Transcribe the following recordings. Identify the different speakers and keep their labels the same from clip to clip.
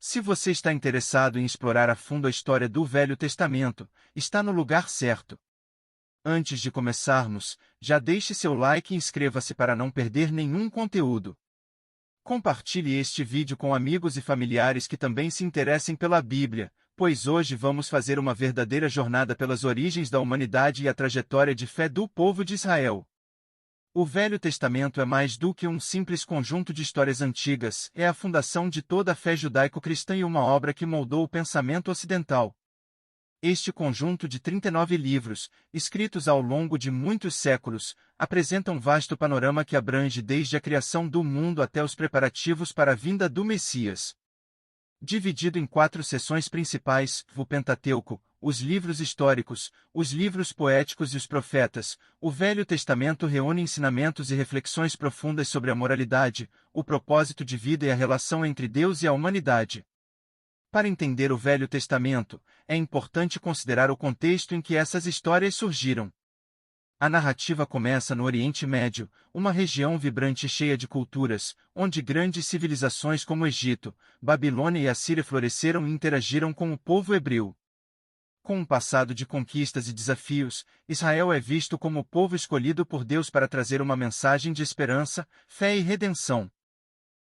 Speaker 1: Se você está interessado em explorar a fundo a história do Velho Testamento, está no lugar certo. Antes de começarmos, já deixe seu like e inscreva-se para não perder nenhum conteúdo. Compartilhe este vídeo com amigos e familiares que também se interessem pela Bíblia, pois hoje vamos fazer uma verdadeira jornada pelas origens da humanidade e a trajetória de fé do povo de Israel. O Velho Testamento é mais do que um simples conjunto de histórias antigas, é a fundação de toda a fé judaico-cristã e uma obra que moldou o pensamento ocidental. Este conjunto de 39 livros, escritos ao longo de muitos séculos, apresenta um vasto panorama que abrange desde a criação do mundo até os preparativos para a vinda do Messias. Dividido em 4 seções principais, o Pentateuco, os livros históricos, os livros poéticos e os profetas, o Velho Testamento reúne ensinamentos e reflexões profundas sobre a moralidade, o propósito de vida e a relação entre Deus e a humanidade. Para entender o Velho Testamento, é importante considerar o contexto em que essas histórias surgiram. A narrativa começa no Oriente Médio, uma região vibrante e cheia de culturas, onde grandes civilizações como Egito, Babilônia e Assíria floresceram e interagiram com o povo hebreu. Com um passado de conquistas e desafios, Israel é visto como o povo escolhido por Deus para trazer uma mensagem de esperança, fé e redenção.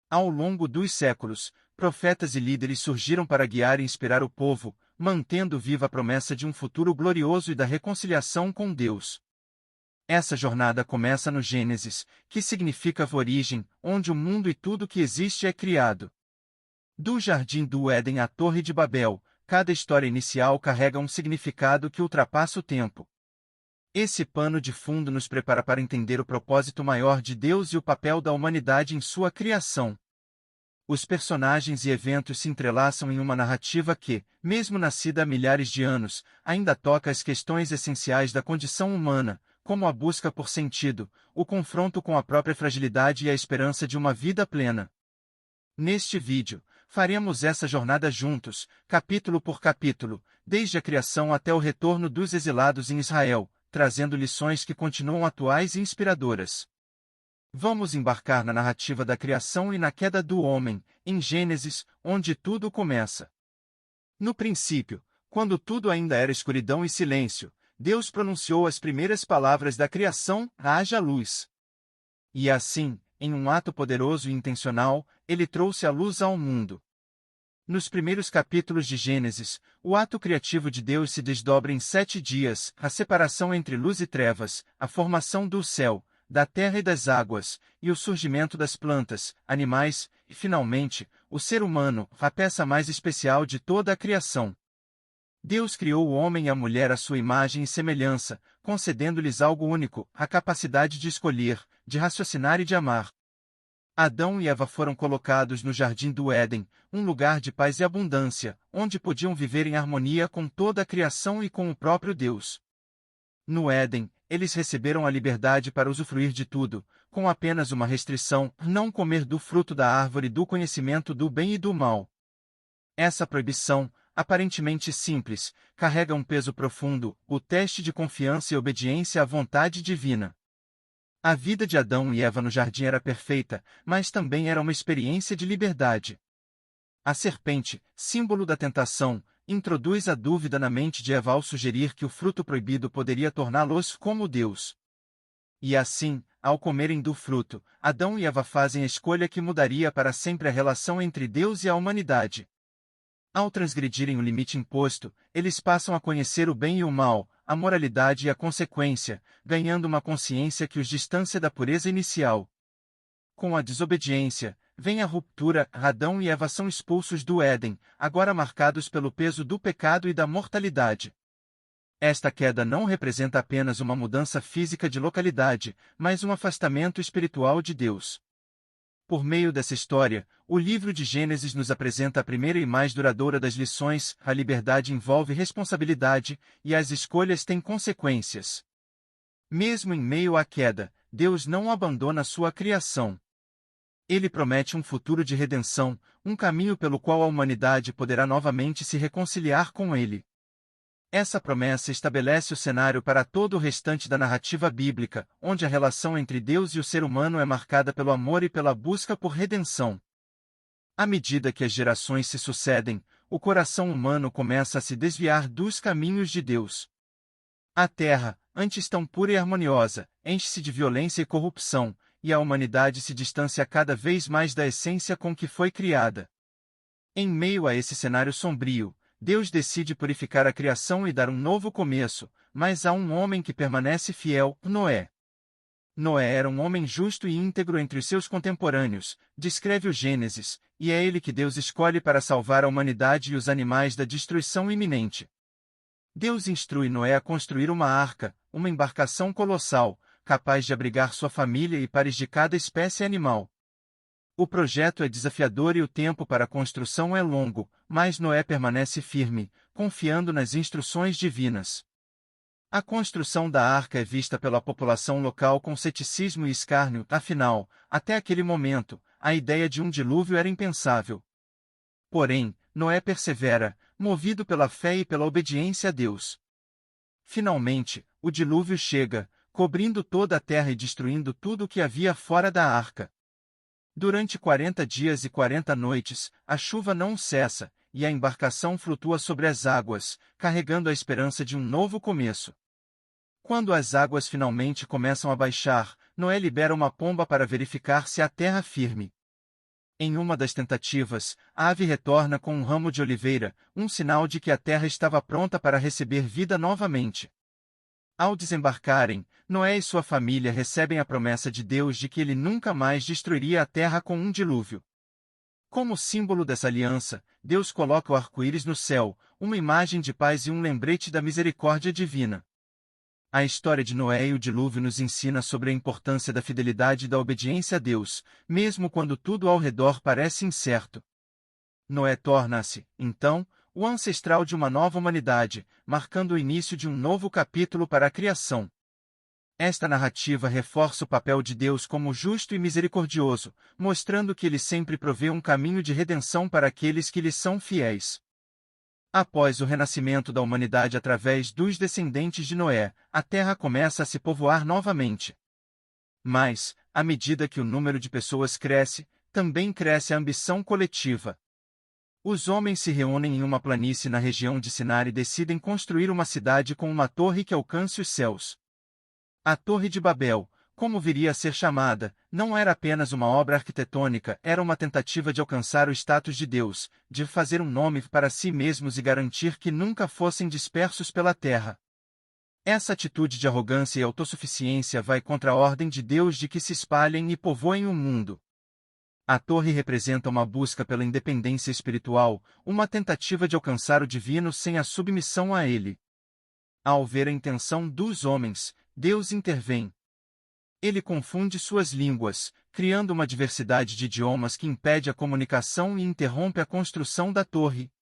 Speaker 1: Ao longo dos séculos, profetas e líderes surgiram para guiar e inspirar o povo, mantendo viva a promessa de um futuro glorioso e da reconciliação com Deus. Essa jornada começa no Gênesis, que significa a origem, onde o mundo e tudo que existe é criado. Do Jardim do Éden à Torre de Babel, cada história inicial carrega um significado que ultrapassa o tempo. Esse pano de fundo nos prepara para entender o propósito maior de Deus e o papel da humanidade em sua criação. Os personagens e eventos se entrelaçam em uma narrativa que, mesmo nascida há milhares de anos, ainda toca as questões essenciais da condição humana, como a busca por sentido, o confronto com a própria fragilidade e a esperança de uma vida plena. Neste vídeo, faremos essa jornada juntos, capítulo por capítulo, desde a criação até o retorno dos exilados em Israel, trazendo lições que continuam atuais e inspiradoras. Vamos embarcar na narrativa da criação e na queda do homem, em Gênesis, onde tudo começa. No princípio, quando tudo ainda era escuridão e silêncio, Deus pronunciou as primeiras palavras da criação: haja luz. E assim, em um ato poderoso e intencional, ele trouxe a luz ao mundo. Nos primeiros capítulos de Gênesis, o ato criativo de Deus se desdobra em 7 dias, a separação entre luz e trevas, a formação do céu, da terra e das águas, e o surgimento das plantas, animais, e finalmente, o ser humano, a peça mais especial de toda a criação. Deus criou o homem e a mulher à sua imagem e semelhança, concedendo-lhes algo único, a capacidade de escolher, de raciocinar e de amar. Adão e Eva foram colocados no Jardim do Éden, um lugar de paz e abundância, onde podiam viver em harmonia com toda a criação e com o próprio Deus. No Éden, eles receberam a liberdade para usufruir de tudo, com apenas uma restrição: não comer do fruto da árvore do conhecimento do bem e do mal. Essa proibição, aparentemente simples, carrega um peso profundo, o teste de confiança e obediência à vontade divina. A vida de Adão e Eva no jardim era perfeita, mas também era uma experiência de liberdade. A serpente, símbolo da tentação, introduz a dúvida na mente de Eva ao sugerir que o fruto proibido poderia torná-los como Deus. E assim, ao comerem do fruto, Adão e Eva fazem a escolha que mudaria para sempre a relação entre Deus e a humanidade. Ao transgredirem o limite imposto, eles passam a conhecer o bem e o mal, a moralidade e a consequência, ganhando uma consciência que os distancia da pureza inicial. Com a desobediência, vem a ruptura. Adão e Eva são expulsos do Éden, agora marcados pelo peso do pecado e da mortalidade. Esta queda não representa apenas uma mudança física de localidade, mas um afastamento espiritual de Deus. Por meio dessa história, o livro de Gênesis nos apresenta a primeira e mais duradoura das lições: a liberdade envolve responsabilidade, e as escolhas têm consequências. Mesmo em meio à queda, Deus não abandona sua criação. Ele promete um futuro de redenção, um caminho pelo qual a humanidade poderá novamente se reconciliar com Ele. Essa promessa estabelece o cenário para todo o restante da narrativa bíblica, onde a relação entre Deus e o ser humano é marcada pelo amor e pela busca por redenção. À medida que as gerações se sucedem, o coração humano começa a se desviar dos caminhos de Deus. A terra, antes tão pura e harmoniosa, enche-se de violência e corrupção, e a humanidade se distancia cada vez mais da essência com que foi criada. Em meio a esse cenário sombrio, Deus decide purificar a criação e dar um novo começo, mas há um homem que permanece fiel, Noé. Noé era um homem justo e íntegro entre os seus contemporâneos, descreve o Gênesis, e é ele que Deus escolhe para salvar a humanidade e os animais da destruição iminente. Deus instrui Noé a construir uma arca, uma embarcação colossal, capaz de abrigar sua família e pares de cada espécie animal. O projeto é desafiador e o tempo para a construção é longo, mas Noé permanece firme, confiando nas instruções divinas. A construção da arca é vista pela população local com ceticismo e escárnio, afinal, até aquele momento, a ideia de um dilúvio era impensável. Porém, Noé persevera, movido pela fé e pela obediência a Deus. Finalmente, o dilúvio chega, cobrindo toda a terra e destruindo tudo o que havia fora da arca. Durante 40 dias e 40 noites, a chuva não cessa, e a embarcação flutua sobre as águas, carregando a esperança de um novo começo. Quando as águas finalmente começam a baixar, Noé libera uma pomba para verificar se a terra firme. Em uma das tentativas, a ave retorna com um ramo de oliveira, um sinal de que a terra estava pronta para receber vida novamente. Ao desembarcarem, Noé e sua família recebem a promessa de Deus de que ele nunca mais destruiria a terra com um dilúvio. Como símbolo dessa aliança, Deus coloca o arco-íris no céu, uma imagem de paz e um lembrete da misericórdia divina. A história de Noé e o dilúvio nos ensina sobre a importância da fidelidade e da obediência a Deus, mesmo quando tudo ao redor parece incerto. Noé torna-se, então, o ancestral de uma nova humanidade, marcando o início de um novo capítulo para a criação. Esta narrativa reforça o papel de Deus como justo e misericordioso, mostrando que ele sempre provê um caminho de redenção para aqueles que lhe são fiéis. Após o renascimento da humanidade através dos descendentes de Noé, a terra começa a se povoar novamente. Mas, à medida que o número de pessoas cresce, também cresce a ambição coletiva. Os homens se reúnem em uma planície na região de Sinar e decidem construir uma cidade com uma torre que alcance os céus. A Torre de Babel, como viria a ser chamada, não era apenas uma obra arquitetônica, era uma tentativa de alcançar o status de Deus, de fazer um nome para si mesmos e garantir que nunca fossem dispersos pela terra. Essa atitude de arrogância e autossuficiência vai contra a ordem de Deus de que se espalhem e povoem o mundo. A torre representa uma busca pela independência espiritual, uma tentativa de alcançar o divino sem a submissão a ele. Ao ver a intenção dos homens, Deus intervém. Ele confunde suas línguas, criando uma diversidade de idiomas que impede a comunicação e interrompe a construção da torre.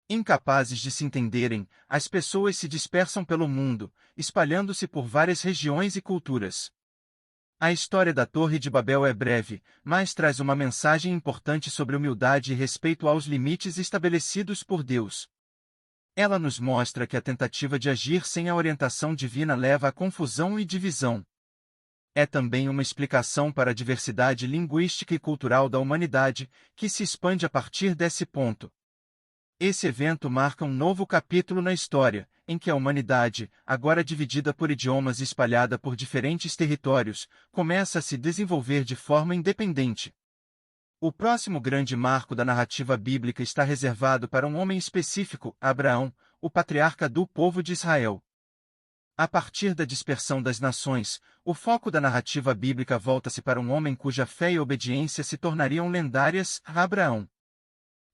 Speaker 1: Incapazes de se entenderem, as pessoas se dispersam pelo mundo, espalhando-se por várias regiões e culturas. A história da Torre de Babel é breve, mas traz uma mensagem importante sobre humildade e respeito aos limites estabelecidos por Deus. Ela nos mostra que a tentativa de agir sem a orientação divina leva à confusão e divisão. É também uma explicação para a diversidade linguística e cultural da humanidade, que se expande a partir desse ponto. Esse evento marca um novo capítulo na história, em que a humanidade, agora dividida por idiomas e espalhada por diferentes territórios, começa a se desenvolver de forma independente. O próximo grande marco da narrativa bíblica está reservado para um homem específico, Abraão, o patriarca do povo de Israel. A partir da dispersão das nações, o foco da narrativa bíblica volta-se para um homem cuja fé e obediência se tornariam lendárias, Abraão.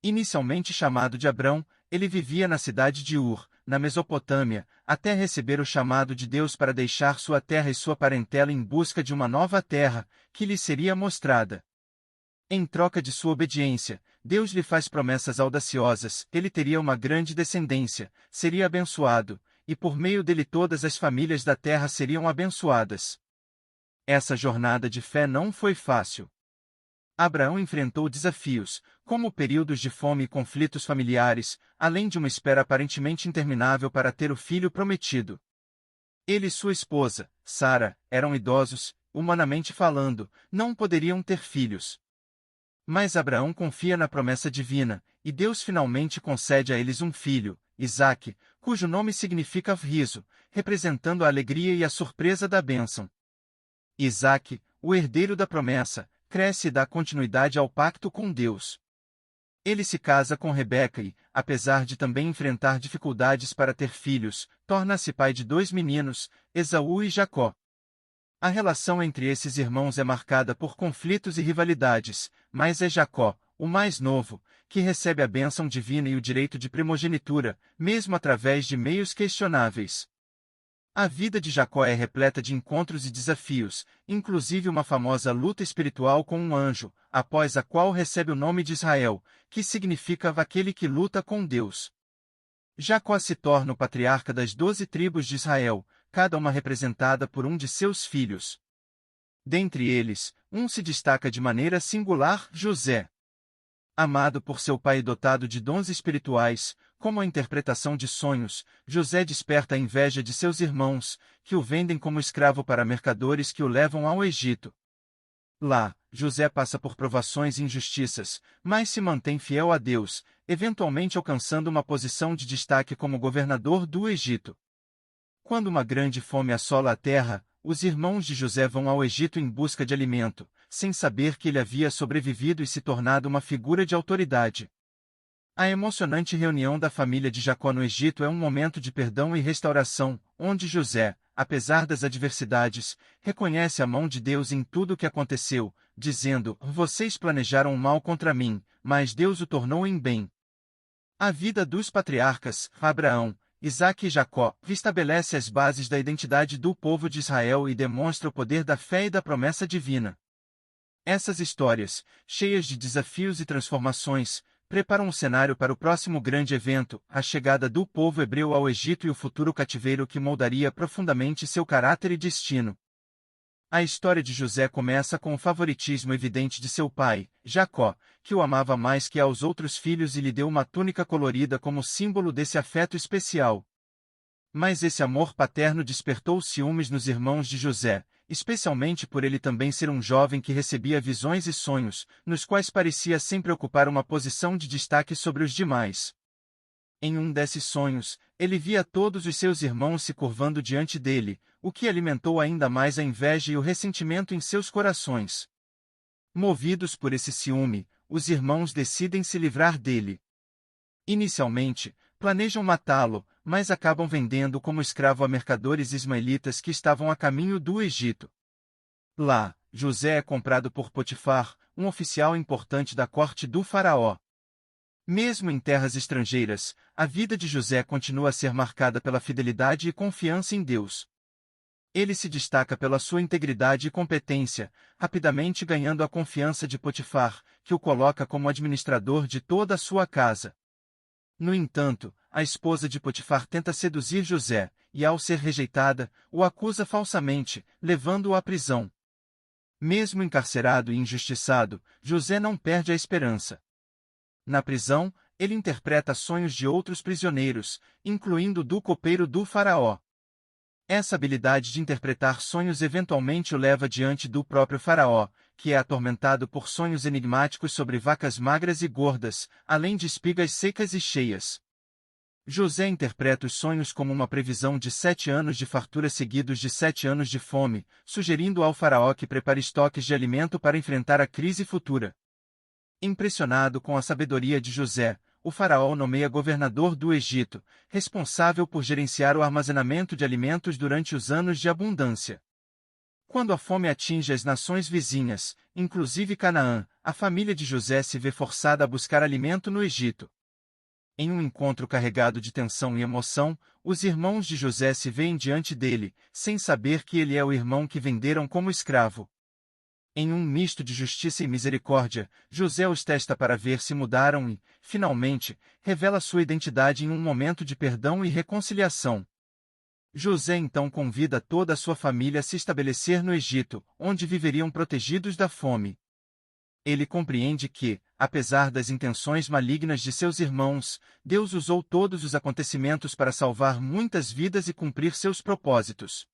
Speaker 1: Inicialmente chamado de Abrão, ele vivia na cidade de Ur, na Mesopotâmia, até receber o chamado de Deus para deixar sua terra e sua parentela em busca de uma nova terra, que lhe seria mostrada. Em troca de sua obediência, Deus lhe faz promessas audaciosas, ele teria uma grande descendência, seria abençoado, e por meio dele todas as famílias da terra seriam abençoadas. Essa jornada de fé não foi fácil. Abraão enfrentou desafios, como períodos de fome e conflitos familiares, além de uma espera aparentemente interminável para ter o filho prometido. Ele e sua esposa, Sara, eram idosos, humanamente falando, não poderiam ter filhos. Mas Abraão confia na promessa divina, e Deus finalmente concede a eles um filho, Isaque, cujo nome significa riso, representando a alegria e a surpresa da bênção. Isaque, o herdeiro da promessa, cresce e dá continuidade ao pacto com Deus. Ele se casa com Rebeca e, apesar de também enfrentar dificuldades para ter filhos, torna-se pai de 2 meninos, Esaú e Jacó. A relação entre esses irmãos é marcada por conflitos e rivalidades, mas é Jacó, o mais novo, que recebe a bênção divina e o direito de primogenitura, mesmo através de meios questionáveis. A vida de Jacó é repleta de encontros e desafios, inclusive uma famosa luta espiritual com um anjo, após a qual recebe o nome de Israel, que significa aquele que luta com Deus. Jacó se torna o patriarca das 12 tribos de Israel, cada uma representada por um de seus filhos. Dentre eles, um se destaca de maneira singular, José. Amado por seu pai e dotado de dons espirituais, como a interpretação de sonhos, José desperta a inveja de seus irmãos, que o vendem como escravo para mercadores que o levam ao Egito. Lá, José passa por provações e injustiças, mas se mantém fiel a Deus, eventualmente alcançando uma posição de destaque como governador do Egito. Quando uma grande fome assola a terra, os irmãos de José vão ao Egito em busca de alimento, sem saber que ele havia sobrevivido e se tornado uma figura de autoridade. A emocionante reunião da família de Jacó no Egito é um momento de perdão e restauração, onde José, apesar das adversidades, reconhece a mão de Deus em tudo o que aconteceu, dizendo: "Vocês planejaram o mal contra mim, mas Deus o tornou em bem." A vida dos patriarcas, Abraão, Isaque e Jacó, estabelece as bases da identidade do povo de Israel e demonstra o poder da fé e da promessa divina. Essas histórias, cheias de desafios e transformações, preparam o cenário para o próximo grande evento, a chegada do povo hebreu ao Egito e o futuro cativeiro que moldaria profundamente seu caráter e destino. A história de José começa com o favoritismo evidente de seu pai, Jacó, que o amava mais que aos outros filhos e lhe deu uma túnica colorida como símbolo desse afeto especial. Mas esse amor paterno despertou ciúmes nos irmãos de José, especialmente por ele também ser um jovem que recebia visões e sonhos, nos quais parecia sempre ocupar uma posição de destaque sobre os demais. Em um desses sonhos, ele via todos os seus irmãos se curvando diante dele, o que alimentou ainda mais a inveja e o ressentimento em seus corações. Movidos por esse ciúme, os irmãos decidem se livrar dele. Inicialmente, planejam matá-lo, mas acabam vendendo como escravo a mercadores ismaelitas que estavam a caminho do Egito. Lá, José é comprado por Potifar, um oficial importante da corte do faraó. Mesmo em terras estrangeiras, a vida de José continua a ser marcada pela fidelidade e confiança em Deus. Ele se destaca pela sua integridade e competência, rapidamente ganhando a confiança de Potifar, que o coloca como administrador de toda a sua casa. No entanto, a esposa de Potifar tenta seduzir José, e ao ser rejeitada, o acusa falsamente, levando-o à prisão. Mesmo encarcerado e injustiçado, José não perde a esperança. Na prisão, ele interpreta sonhos de outros prisioneiros, incluindo o do copeiro do faraó. Essa habilidade de interpretar sonhos eventualmente o leva diante do próprio faraó, que é atormentado por sonhos enigmáticos sobre vacas magras e gordas, além de espigas secas e cheias. José interpreta os sonhos como uma previsão de 7 anos de fartura seguidos de 7 anos de fome, sugerindo ao faraó que prepare estoques de alimento para enfrentar a crise futura. Impressionado com a sabedoria de José, o faraó nomeia governador do Egito, responsável por gerenciar o armazenamento de alimentos durante os anos de abundância. Quando a fome atinge as nações vizinhas, inclusive Canaã, a família de José se vê forçada a buscar alimento no Egito. Em um encontro carregado de tensão e emoção, os irmãos de José se veem diante dele, sem saber que ele é o irmão que venderam como escravo. Em um misto de justiça e misericórdia, José os testa para ver se mudaram e, finalmente, revela sua identidade em um momento de perdão e reconciliação. José então convida toda a sua família a se estabelecer no Egito, onde viveriam protegidos da fome. Ele compreende que, apesar das intenções malignas de seus irmãos, Deus usou todos os acontecimentos para salvar muitas vidas e cumprir seus propósitos.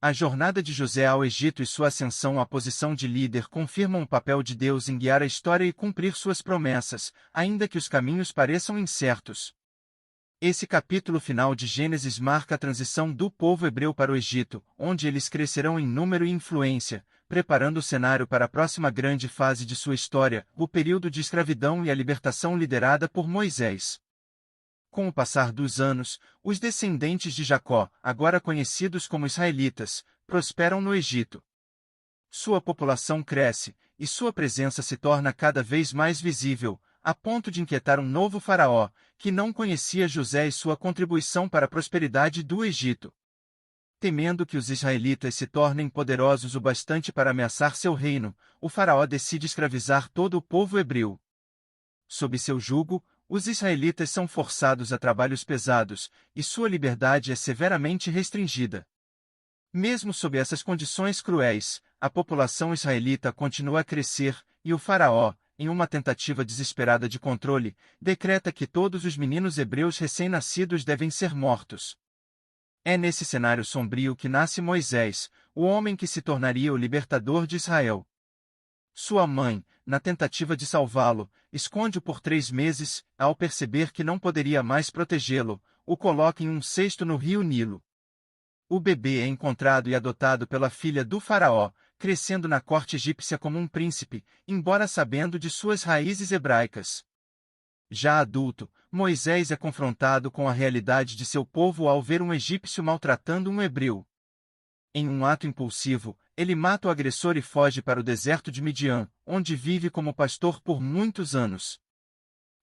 Speaker 1: A jornada de José ao Egito e sua ascensão à posição de líder confirmam o papel de Deus em guiar a história e cumprir suas promessas, ainda que os caminhos pareçam incertos. Esse capítulo final de Gênesis marca a transição do povo hebreu para o Egito, onde eles crescerão em número e influência, preparando o cenário para a próxima grande fase de sua história, o período de escravidão e a libertação liderada por Moisés. Com o passar dos anos, os descendentes de Jacó, agora conhecidos como israelitas, prosperam no Egito. Sua população cresce, e sua presença se torna cada vez mais visível, a ponto de inquietar um novo faraó, que não conhecia José e sua contribuição para a prosperidade do Egito. Temendo que os israelitas se tornem poderosos o bastante para ameaçar seu reino, o faraó decide escravizar todo o povo hebreu. Sob seu jugo, os israelitas são forçados a trabalhos pesados, e sua liberdade é severamente restringida. Mesmo sob essas condições cruéis, a população israelita continua a crescer, e o faraó, em uma tentativa desesperada de controle, decreta que todos os meninos hebreus recém-nascidos devem ser mortos. É nesse cenário sombrio que nasce Moisés, o homem que se tornaria o libertador de Israel. Sua mãe, na tentativa de salvá-lo, esconde-o por 3 meses, ao perceber que não poderia mais protegê-lo, o coloca em um cesto no rio Nilo. O bebê é encontrado e adotado pela filha do faraó, crescendo na corte egípcia como um príncipe, embora sabendo de suas raízes hebraicas. Já adulto, Moisés é confrontado com a realidade de seu povo ao ver um egípcio maltratando um hebreu. Em um ato impulsivo, ele mata o agressor e foge para o deserto de Midian, onde vive como pastor por muitos anos.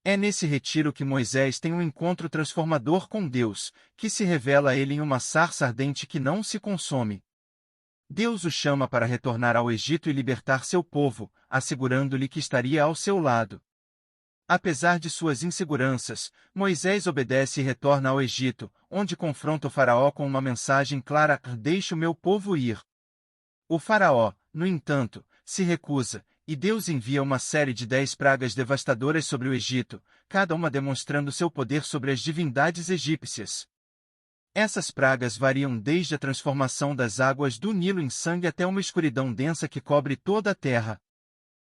Speaker 1: É nesse retiro que Moisés tem um encontro transformador com Deus, que se revela a ele em uma sarça ardente que não se consome. Deus o chama para retornar ao Egito e libertar seu povo, assegurando-lhe que estaria ao seu lado. Apesar de suas inseguranças, Moisés obedece e retorna ao Egito, onde confronta o faraó com uma mensagem clara: deixe o meu povo ir. O faraó, no entanto, se recusa, e Deus envia uma série de 10 pragas devastadoras sobre o Egito, cada uma demonstrando seu poder sobre as divindades egípcias. Essas pragas variam desde a transformação das águas do Nilo em sangue até uma escuridão densa que cobre toda a terra.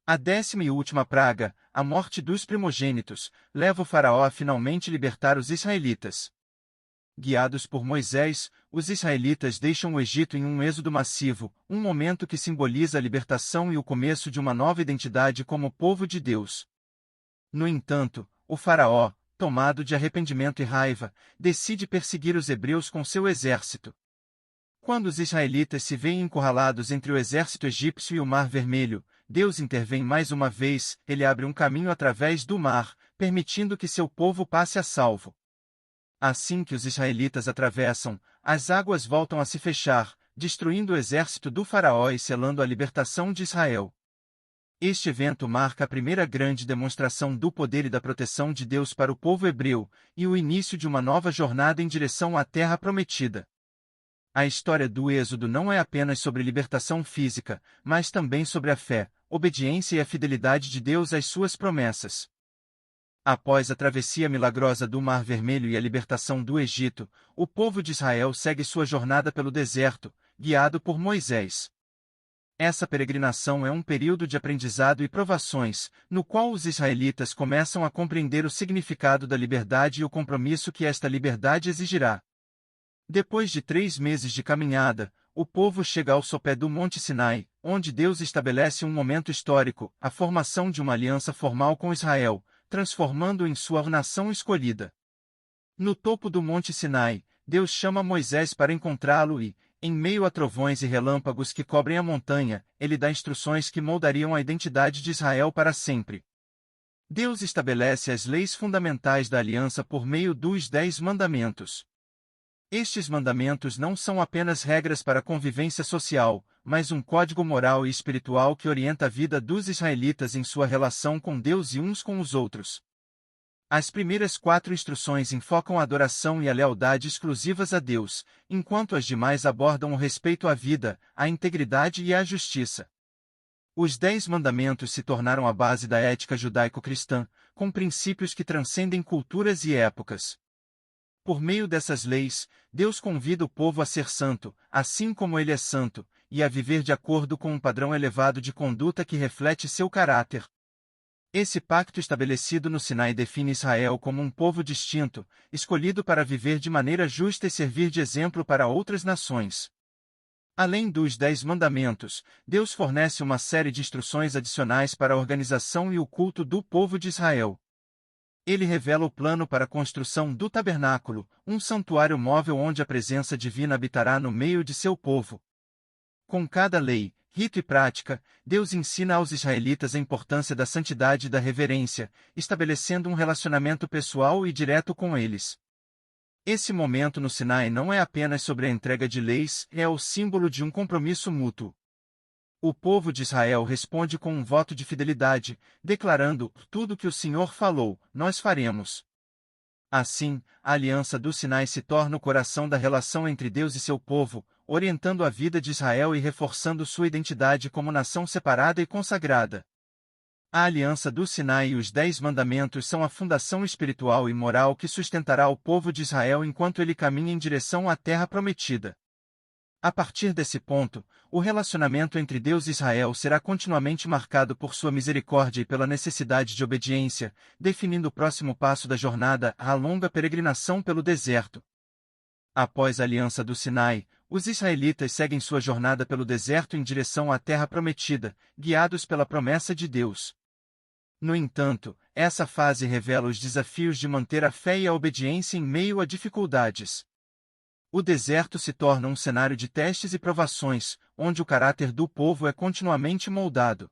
Speaker 1: A 10ª e última praga, a morte dos primogênitos, leva o faraó a finalmente libertar os israelitas. Guiados por Moisés, os israelitas deixam o Egito em um êxodo massivo, um momento que simboliza a libertação e o começo de uma nova identidade como povo de Deus. No entanto, o faraó, tomado de arrependimento e raiva, decide perseguir os hebreus com seu exército. Quando os israelitas se veem encurralados entre o exército egípcio e o Mar Vermelho, Deus intervém mais uma vez, ele abre um caminho através do mar, permitindo que seu povo passe a salvo. Assim que os israelitas atravessam, as águas voltam a se fechar, destruindo o exército do faraó e selando a libertação de Israel. Este evento marca a primeira grande demonstração do poder e da proteção de Deus para o povo hebreu, e o início de uma nova jornada em direção à Terra Prometida. A história do Êxodo não é apenas sobre libertação física, mas também sobre a fé, obediência e a fidelidade de Deus às suas promessas. Após a travessia milagrosa do Mar Vermelho e a libertação do Egito, o povo de Israel segue sua jornada pelo deserto, guiado por Moisés. Essa peregrinação é um período de aprendizado e provações, no qual os israelitas começam a compreender o significado da liberdade e o compromisso que esta liberdade exigirá. Depois de 3 meses de caminhada, o povo chega ao sopé do Monte Sinai, onde Deus estabelece um momento histórico, a formação de uma aliança formal com Israel, transformando-o em sua nação escolhida. No topo do Monte Sinai, Deus chama Moisés para encontrá-lo e, em meio a trovões e relâmpagos que cobrem a montanha, ele dá instruções que moldariam a identidade de Israel para sempre. Deus estabelece as leis fundamentais da aliança por meio dos 10 mandamentos. Estes mandamentos não são apenas regras para a convivência social, mas um código moral e espiritual que orienta a vida dos israelitas em sua relação com Deus e uns com os outros. As primeiras 4 instruções enfocam a adoração e a lealdade exclusivas a Deus, enquanto as demais abordam o respeito à vida, a integridade e a justiça. Os 10 mandamentos se tornaram a base da ética judaico-cristã, com princípios que transcendem culturas e épocas. Por meio dessas leis, Deus convida o povo a ser santo, assim como ele é santo, e a viver de acordo com um padrão elevado de conduta que reflete seu caráter. Esse pacto estabelecido no Sinai define Israel como um povo distinto, escolhido para viver de maneira justa e servir de exemplo para outras nações. Além dos 10 mandamentos, Deus fornece uma série de instruções adicionais para a organização e o culto do povo de Israel. Ele revela o plano para a construção do tabernáculo, um santuário móvel onde a presença divina habitará no meio de seu povo. Com cada lei, rito e prática, Deus ensina aos israelitas a importância da santidade e da reverência, estabelecendo um relacionamento pessoal e direto com eles. Esse momento no Sinai não é apenas sobre a entrega de leis, é o símbolo de um compromisso mútuo. O povo de Israel responde com um voto de fidelidade, declarando: tudo que o Senhor falou, nós faremos. Assim, a aliança do Sinai se torna o coração da relação entre Deus e seu povo, orientando a vida de Israel e reforçando sua identidade como nação separada e consagrada. A aliança do Sinai e os 10 mandamentos são a fundação espiritual e moral que sustentará o povo de Israel enquanto ele caminha em direção à terra prometida. A partir desse ponto, o relacionamento entre Deus e Israel será continuamente marcado por sua misericórdia e pela necessidade de obediência, definindo o próximo passo da jornada, a longa peregrinação pelo deserto. Após a aliança do Sinai, os israelitas seguem sua jornada pelo deserto em direção à terra prometida, guiados pela promessa de Deus. No entanto, essa fase revela os desafios de manter a fé e a obediência em meio a dificuldades. O deserto se torna um cenário de testes e provações, onde o caráter do povo é continuamente moldado.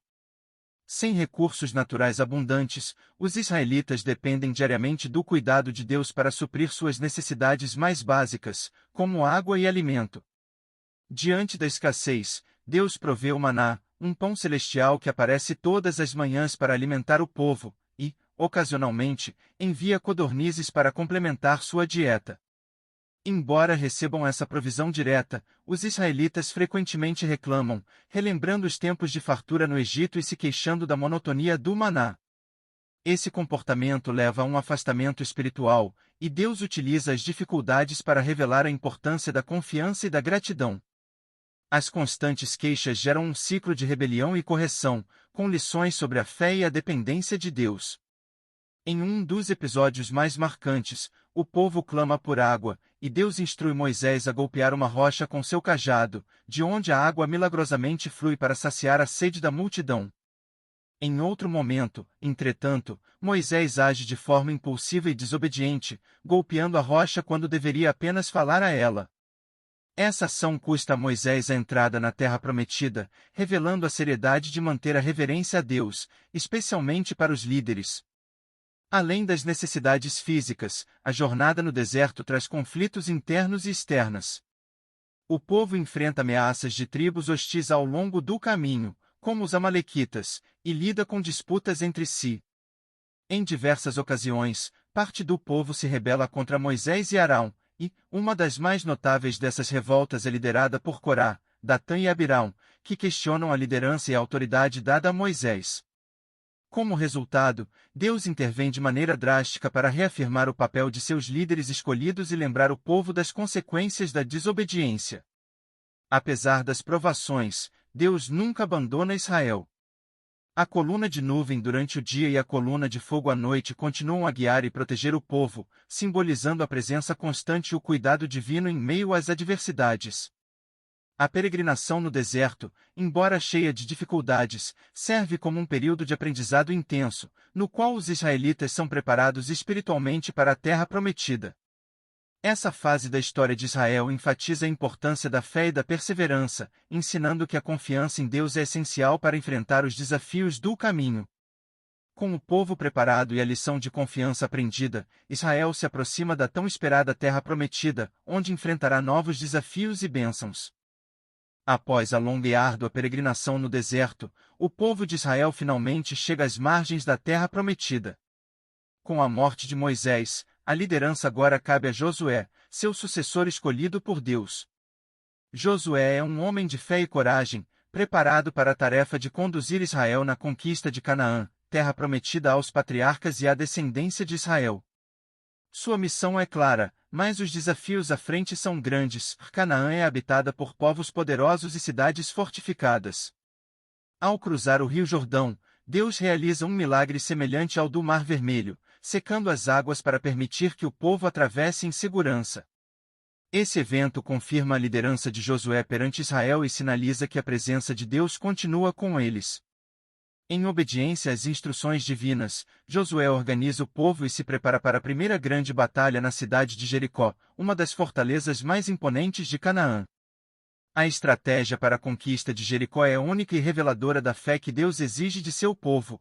Speaker 1: Sem recursos naturais abundantes, os israelitas dependem diariamente do cuidado de Deus para suprir suas necessidades mais básicas, como água e alimento. Diante da escassez, Deus provê o maná, um pão celestial que aparece todas as manhãs para alimentar o povo, e, ocasionalmente, envia codornizes para complementar sua dieta. Embora recebam essa provisão direta, os israelitas frequentemente reclamam, relembrando os tempos de fartura no Egito e se queixando da monotonia do maná. Esse comportamento leva a um afastamento espiritual, e Deus utiliza as dificuldades para revelar a importância da confiança e da gratidão. As constantes queixas geram um ciclo de rebelião e correção, com lições sobre a fé e a dependência de Deus. Em um dos episódios mais marcantes, o povo clama por água, e Deus instrui Moisés a golpear uma rocha com seu cajado, de onde a água milagrosamente flui para saciar a sede da multidão. Em outro momento, entretanto, Moisés age de forma impulsiva e desobediente, golpeando a rocha quando deveria apenas falar a ela. Essa ação custa a Moisés a entrada na Terra Prometida, revelando a seriedade de manter a reverência a Deus, especialmente para os líderes. Além das necessidades físicas, a jornada no deserto traz conflitos internos e externos. O povo enfrenta ameaças de tribos hostis ao longo do caminho, como os amalequitas, e lida com disputas entre si. Em diversas ocasiões, parte do povo se rebela contra Moisés e Arão, e uma das mais notáveis dessas revoltas é liderada por Corá, Datã e Abirão, que questionam a liderança e a autoridade dada a Moisés. Como resultado, Deus intervém de maneira drástica para reafirmar o papel de seus líderes escolhidos e lembrar o povo das consequências da desobediência. Apesar das provações, Deus nunca abandona Israel. A coluna de nuvem durante o dia e a coluna de fogo à noite continuam a guiar e proteger o povo, simbolizando a presença constante e o cuidado divino em meio às adversidades. A peregrinação no deserto, embora cheia de dificuldades, serve como um período de aprendizado intenso, no qual os israelitas são preparados espiritualmente para a terra prometida. Essa fase da história de Israel enfatiza a importância da fé e da perseverança, ensinando que a confiança em Deus é essencial para enfrentar os desafios do caminho. Com o povo preparado e a lição de confiança aprendida, Israel se aproxima da tão esperada terra prometida, onde enfrentará novos desafios e bênçãos. Após a longa e árdua peregrinação no deserto, o povo de Israel finalmente chega às margens da terra prometida. Com a morte de Moisés, a liderança agora cabe a Josué, seu sucessor escolhido por Deus. Josué é um homem de fé e coragem, preparado para a tarefa de conduzir Israel na conquista de Canaã, terra prometida aos patriarcas e à descendência de Israel. Sua missão é clara: mas os desafios à frente são grandes. Canaã é habitada por povos poderosos e cidades fortificadas. Ao cruzar o Rio Jordão, Deus realiza um milagre semelhante ao do Mar Vermelho, secando as águas para permitir que o povo atravesse em segurança. Esse evento confirma a liderança de Josué perante Israel e sinaliza que a presença de Deus continua com eles. Em obediência às instruções divinas, Josué organiza o povo e se prepara para a primeira grande batalha na cidade de Jericó, uma das fortalezas mais imponentes de Canaã. A estratégia para a conquista de Jericó é única e reveladora da fé que Deus exige de seu povo.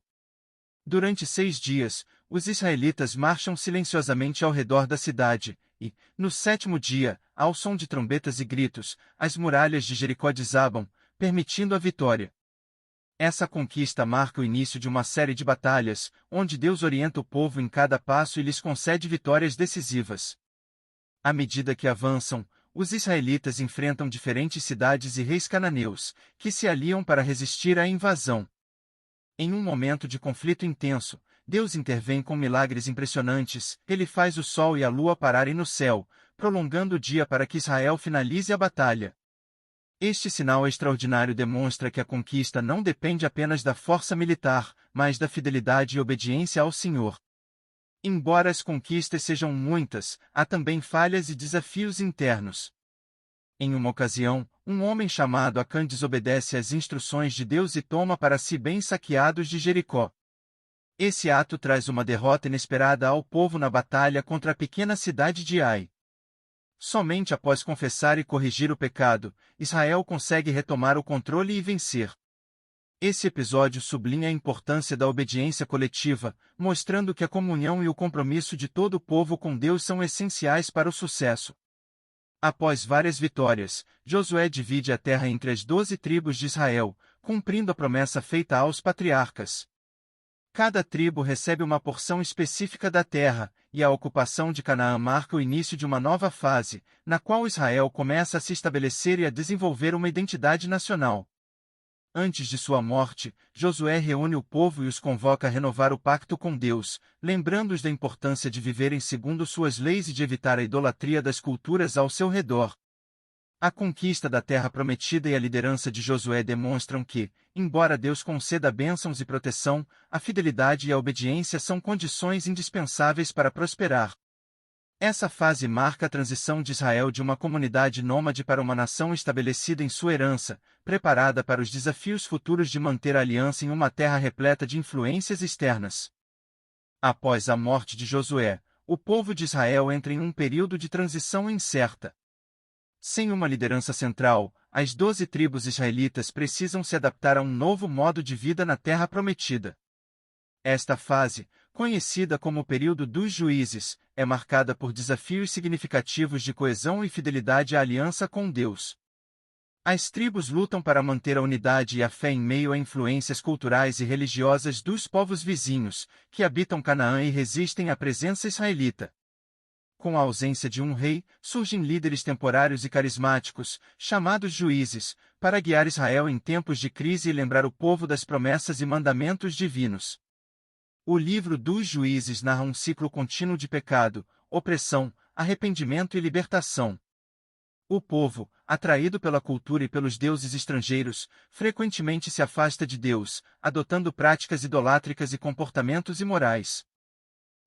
Speaker 1: Durante 6 dias, os israelitas marcham silenciosamente ao redor da cidade, e, no 7º dia, ao som de trombetas e gritos, as muralhas de Jericó desabam, permitindo a vitória. Essa conquista marca o início de uma série de batalhas, onde Deus orienta o povo em cada passo e lhes concede vitórias decisivas. À medida que avançam, os israelitas enfrentam diferentes cidades e reis cananeus, que se aliam para resistir à invasão. Em um momento de conflito intenso, Deus intervém com milagres impressionantes. Ele faz o sol e a lua pararem no céu, prolongando o dia para que Israel finalize a batalha. Este sinal extraordinário demonstra que a conquista não depende apenas da força militar, mas da fidelidade e obediência ao Senhor. Embora as conquistas sejam muitas, há também falhas e desafios internos. Em uma ocasião, um homem chamado Acã desobedece às instruções de Deus e toma para si bens saqueados de Jericó. Esse ato traz uma derrota inesperada ao povo na batalha contra a pequena cidade de Ai. Somente após confessar e corrigir o pecado, Israel consegue retomar o controle e vencer. Esse episódio sublinha a importância da obediência coletiva, mostrando que a comunhão e o compromisso de todo o povo com Deus são essenciais para o sucesso. Após várias vitórias, Josué divide a terra entre as 12 tribos de Israel, cumprindo a promessa feita aos patriarcas. Cada tribo recebe uma porção específica da terra, e a ocupação de Canaã marca o início de uma nova fase, na qual Israel começa a se estabelecer e a desenvolver uma identidade nacional. Antes de sua morte, Josué reúne o povo e os convoca a renovar o pacto com Deus, lembrando-os da importância de viverem segundo suas leis e de evitar a idolatria das culturas ao seu redor. A conquista da terra prometida e a liderança de Josué demonstram que, embora Deus conceda bênçãos e proteção, a fidelidade e a obediência são condições indispensáveis para prosperar. Essa fase marca a transição de Israel de uma comunidade nômade para uma nação estabelecida em sua herança, preparada para os desafios futuros de manter a aliança em uma terra repleta de influências externas. Após a morte de Josué, o povo de Israel entra em um período de transição incerta. Sem uma liderança central, as 12 tribos israelitas precisam se adaptar a um novo modo de vida na terra prometida. Esta fase, conhecida como o período dos juízes, é marcada por desafios significativos de coesão e fidelidade à aliança com Deus. As tribos lutam para manter a unidade e a fé em meio a influências culturais e religiosas dos povos vizinhos, que habitam Canaã e resistem à presença israelita. Com a ausência de um rei, surgem líderes temporários e carismáticos, chamados juízes, para guiar Israel em tempos de crise e lembrar o povo das promessas e mandamentos divinos. O livro dos Juízes narra um ciclo contínuo de pecado, opressão, arrependimento e libertação. O povo, atraído pela cultura e pelos deuses estrangeiros, frequentemente se afasta de Deus, adotando práticas idolátricas e comportamentos imorais.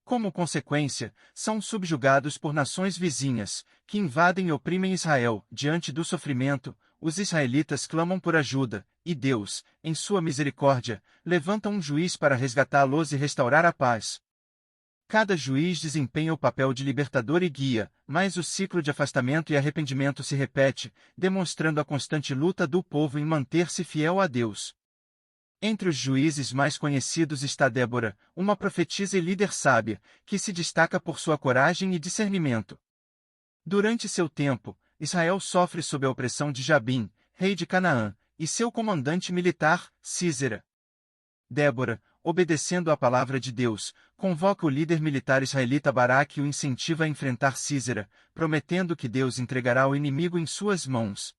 Speaker 1: Como consequência, são subjugados por nações vizinhas, que invadem e oprimem Israel. Diante do sofrimento, os israelitas clamam por ajuda, e Deus, em sua misericórdia, levanta um juiz para resgatá-los e restaurar a paz. Cada juiz desempenha o papel de libertador e guia, mas o ciclo de afastamento e arrependimento se repete, demonstrando a constante luta do povo em manter-se fiel a Deus. Entre os juízes mais conhecidos está Débora, uma profetisa e líder sábia, que se destaca por sua coragem e discernimento. Durante seu tempo, Israel sofre sob a opressão de Jabim, rei de Canaã, e seu comandante militar, Sísera. Débora, obedecendo à palavra de Deus, convoca o líder militar israelita Baraque e o incentiva a enfrentar Sísera, prometendo que Deus entregará o inimigo em suas mãos.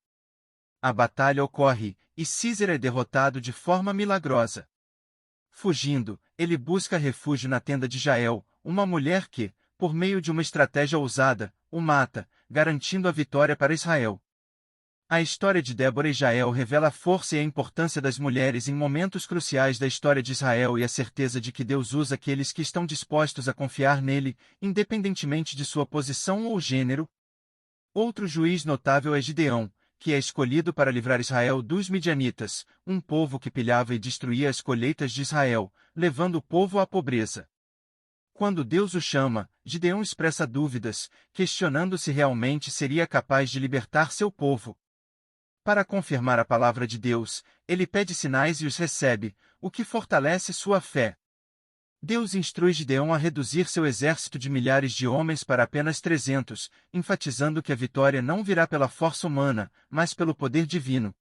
Speaker 1: A batalha ocorre, e Sísera é derrotado de forma milagrosa. Fugindo, ele busca refúgio na tenda de Jael, uma mulher que, por meio de uma estratégia ousada, o mata, garantindo a vitória para Israel. A história de Débora e Jael revela a força e a importância das mulheres em momentos cruciais da história de Israel e a certeza de que Deus usa aqueles que estão dispostos a confiar nele, independentemente de sua posição ou gênero. Outro juiz notável é Gideão, que é escolhido para livrar Israel dos midianitas, um povo que pilhava e destruía as colheitas de Israel, levando o povo à pobreza. Quando Deus o chama, Gideão expressa dúvidas, questionando se realmente seria capaz de libertar seu povo. Para confirmar a palavra de Deus, ele pede sinais e os recebe, o que fortalece sua fé. Deus instrui Gideão a reduzir seu exército de milhares de homens para apenas 300, enfatizando que a vitória não virá pela força humana, mas pelo poder divino.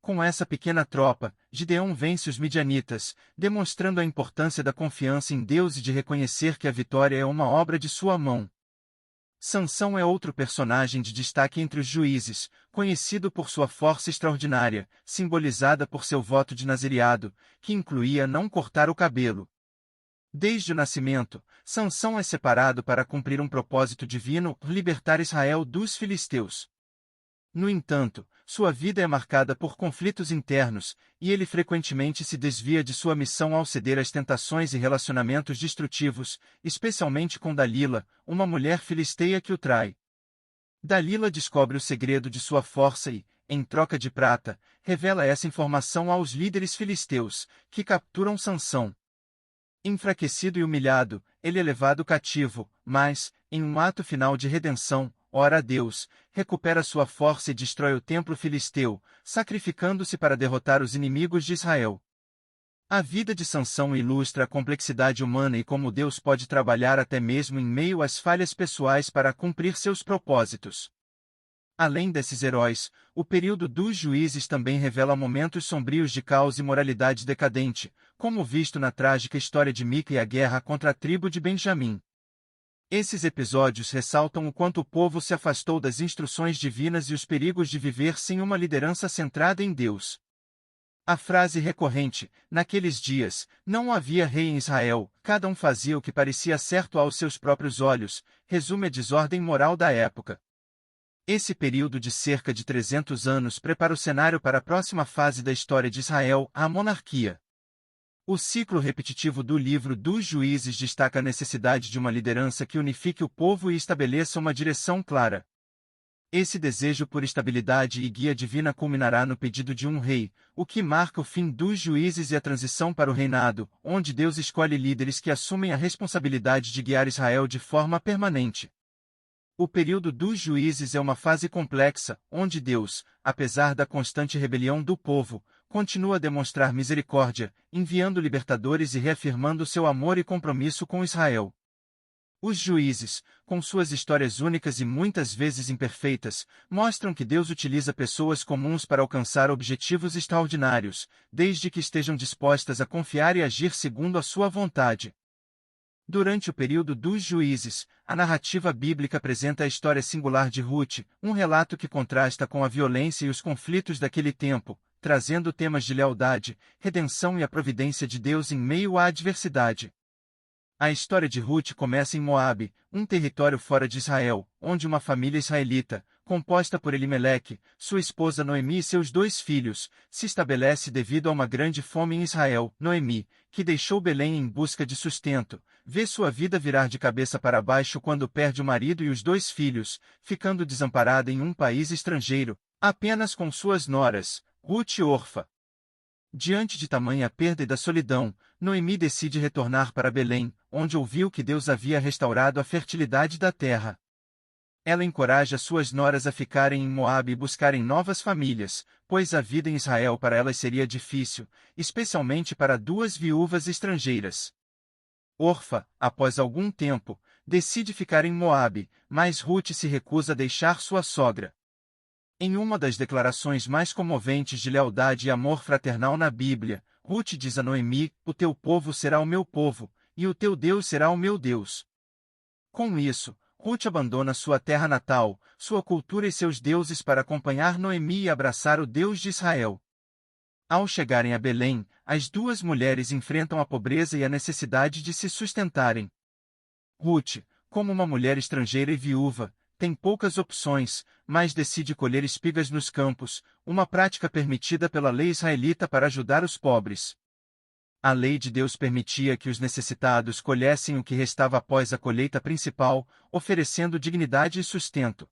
Speaker 1: Com essa pequena tropa, Gideão vence os midianitas, demonstrando a importância da confiança em Deus e de reconhecer que a vitória é uma obra de sua mão. Sansão é outro personagem de destaque entre os juízes, conhecido por sua força extraordinária, simbolizada por seu voto de nazireado, que incluía não cortar o cabelo. Desde o nascimento, Sansão é separado para cumprir um propósito divino, libertar Israel dos filisteus. No entanto, sua vida é marcada por conflitos internos, e ele frequentemente se desvia de sua missão ao ceder às tentações e relacionamentos destrutivos, especialmente com Dalila, uma mulher filisteia que o trai. Dalila descobre o segredo de sua força e, em troca de prata, revela essa informação aos líderes filisteus, que capturam Sansão. Enfraquecido e humilhado, ele é levado cativo, mas, em um ato final de redenção, ora a Deus, recupera sua força e destrói o templo filisteu, sacrificando-se para derrotar os inimigos de Israel. A vida de Sansão ilustra a complexidade humana e como Deus pode trabalhar até mesmo em meio às falhas pessoais para cumprir seus propósitos. Além desses heróis, o período dos juízes também revela momentos sombrios de caos e moralidade decadente, como visto na trágica história de Mica e a guerra contra a tribo de Benjamim. Esses episódios ressaltam o quanto o povo se afastou das instruções divinas e os perigos de viver sem uma liderança centrada em Deus. A frase recorrente, naqueles dias, não havia rei em Israel, cada um fazia o que parecia certo aos seus próprios olhos, resume a desordem moral da época. Esse período de cerca de 300 anos prepara o cenário para a próxima fase da história de Israel, a monarquia. O ciclo repetitivo do livro dos Juízes destaca a necessidade de uma liderança que unifique o povo e estabeleça uma direção clara. Esse desejo por estabilidade e guia divina culminará no pedido de um rei, o que marca o fim dos juízes e a transição para o reinado, onde Deus escolhe líderes que assumem a responsabilidade de guiar Israel de forma permanente. O período dos juízes é uma fase complexa, onde Deus, apesar da constante rebelião do povo, continua a demonstrar misericórdia, enviando libertadores e reafirmando seu amor e compromisso com Israel. Os juízes, com suas histórias únicas e muitas vezes imperfeitas, mostram que Deus utiliza pessoas comuns para alcançar objetivos extraordinários, desde que estejam dispostas a confiar e agir segundo a sua vontade. Durante o período dos juízes, a narrativa bíblica apresenta a história singular de Ruth, um relato que contrasta com a violência e os conflitos daquele tempo, trazendo temas de lealdade, redenção e a providência de Deus em meio à adversidade. A história de Ruth começa em Moabe, um território fora de Israel, onde uma família israelita, composta por Elimeleque, sua esposa Noemi e seus 2 filhos, se estabelece devido a uma grande fome em Israel. Noemi, que deixou Belém em busca de sustento, vê sua vida virar de cabeça para baixo quando perde o marido e os 2 filhos, ficando desamparada em um país estrangeiro, apenas com suas noras, Ruth e Orfa. Diante de tamanha perda e da solidão, Noemi decide retornar para Belém, onde ouviu que Deus havia restaurado a fertilidade da terra. Ela encoraja suas noras a ficarem em Moabe e buscarem novas famílias, pois a vida em Israel para elas seria difícil, especialmente para 2 viúvas estrangeiras. Orfa, após algum tempo, decide ficar em Moabe, mas Ruth se recusa a deixar sua sogra. Em uma das declarações mais comoventes de lealdade e amor fraternal na Bíblia, Ruth diz a Noemi: "O teu povo será o meu povo, e o teu Deus será o meu Deus." Com isso, Ruth abandona sua terra natal, sua cultura e seus deuses para acompanhar Noemi e abraçar o Deus de Israel. Ao chegarem a Belém, as 2 mulheres enfrentam a pobreza e a necessidade de se sustentarem. Ruth, como uma mulher estrangeira e viúva, tem poucas opções, mas decide colher espigas nos campos, uma prática permitida pela lei israelita para ajudar os pobres. A lei de Deus permitia que os necessitados colhessem o que restava após a colheita principal, oferecendo dignidade e sustento.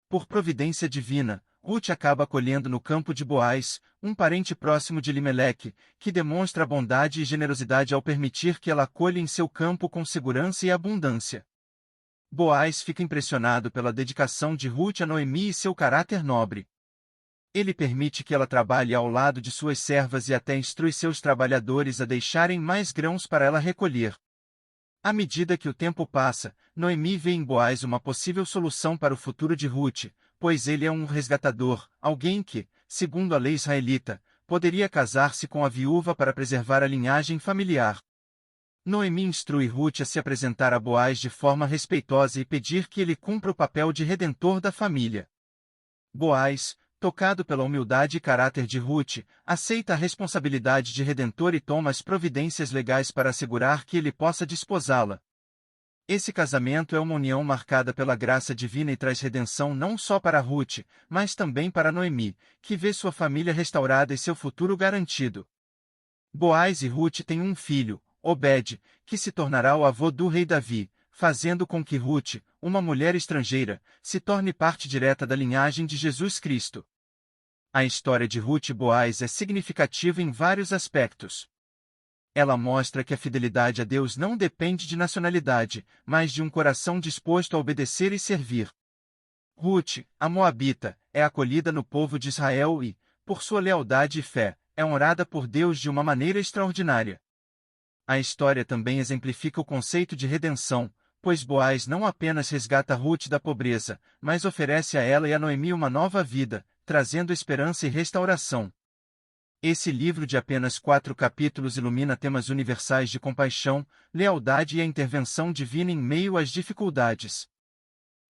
Speaker 1: Por providência divina, Ruth acaba colhendo no campo de Boaz, um parente próximo de Elimeleque, que demonstra bondade e generosidade ao permitir que ela colhe em seu campo com segurança e abundância. Boaz fica impressionado pela dedicação de Ruth a Noemi e seu caráter nobre. Ele permite que ela trabalhe ao lado de suas servas e até instrui seus trabalhadores a deixarem mais grãos para ela recolher. À medida que o tempo passa, Noemi vê em Boaz uma possível solução para o futuro de Ruth, pois ele é um resgatador, alguém que, segundo a lei israelita, poderia casar-se com a viúva para preservar a linhagem familiar. Noemi instrui Ruth a se apresentar a Boaz de forma respeitosa e pedir que ele cumpra o papel de redentor da família. Boaz, tocado pela humildade e caráter de Ruth, aceita a responsabilidade de redentor e toma as providências legais para assegurar que ele possa desposá-la. Esse casamento é uma união marcada pela graça divina e traz redenção não só para Ruth, mas também para Noemi, que vê sua família restaurada e seu futuro garantido. Boaz e Ruth têm um filho, Obed, que se tornará o avô do rei Davi, fazendo com que Ruth, uma mulher estrangeira, se torne parte direta da linhagem de Jesus Cristo. A história de Ruth e Boaz é significativa em vários aspectos. Ela mostra que a fidelidade a Deus não depende de nacionalidade, mas de um coração disposto a obedecer e servir. Ruth, a Moabita, é acolhida no povo de Israel e, por sua lealdade e fé, é honrada por Deus de uma maneira extraordinária. A história também exemplifica o conceito de redenção, pois Boaz não apenas resgata Ruth da pobreza, mas oferece a ela e a Noemi uma nova vida, trazendo esperança e restauração. Esse livro de apenas 4 capítulos ilumina temas universais de compaixão, lealdade e a intervenção divina em meio às dificuldades.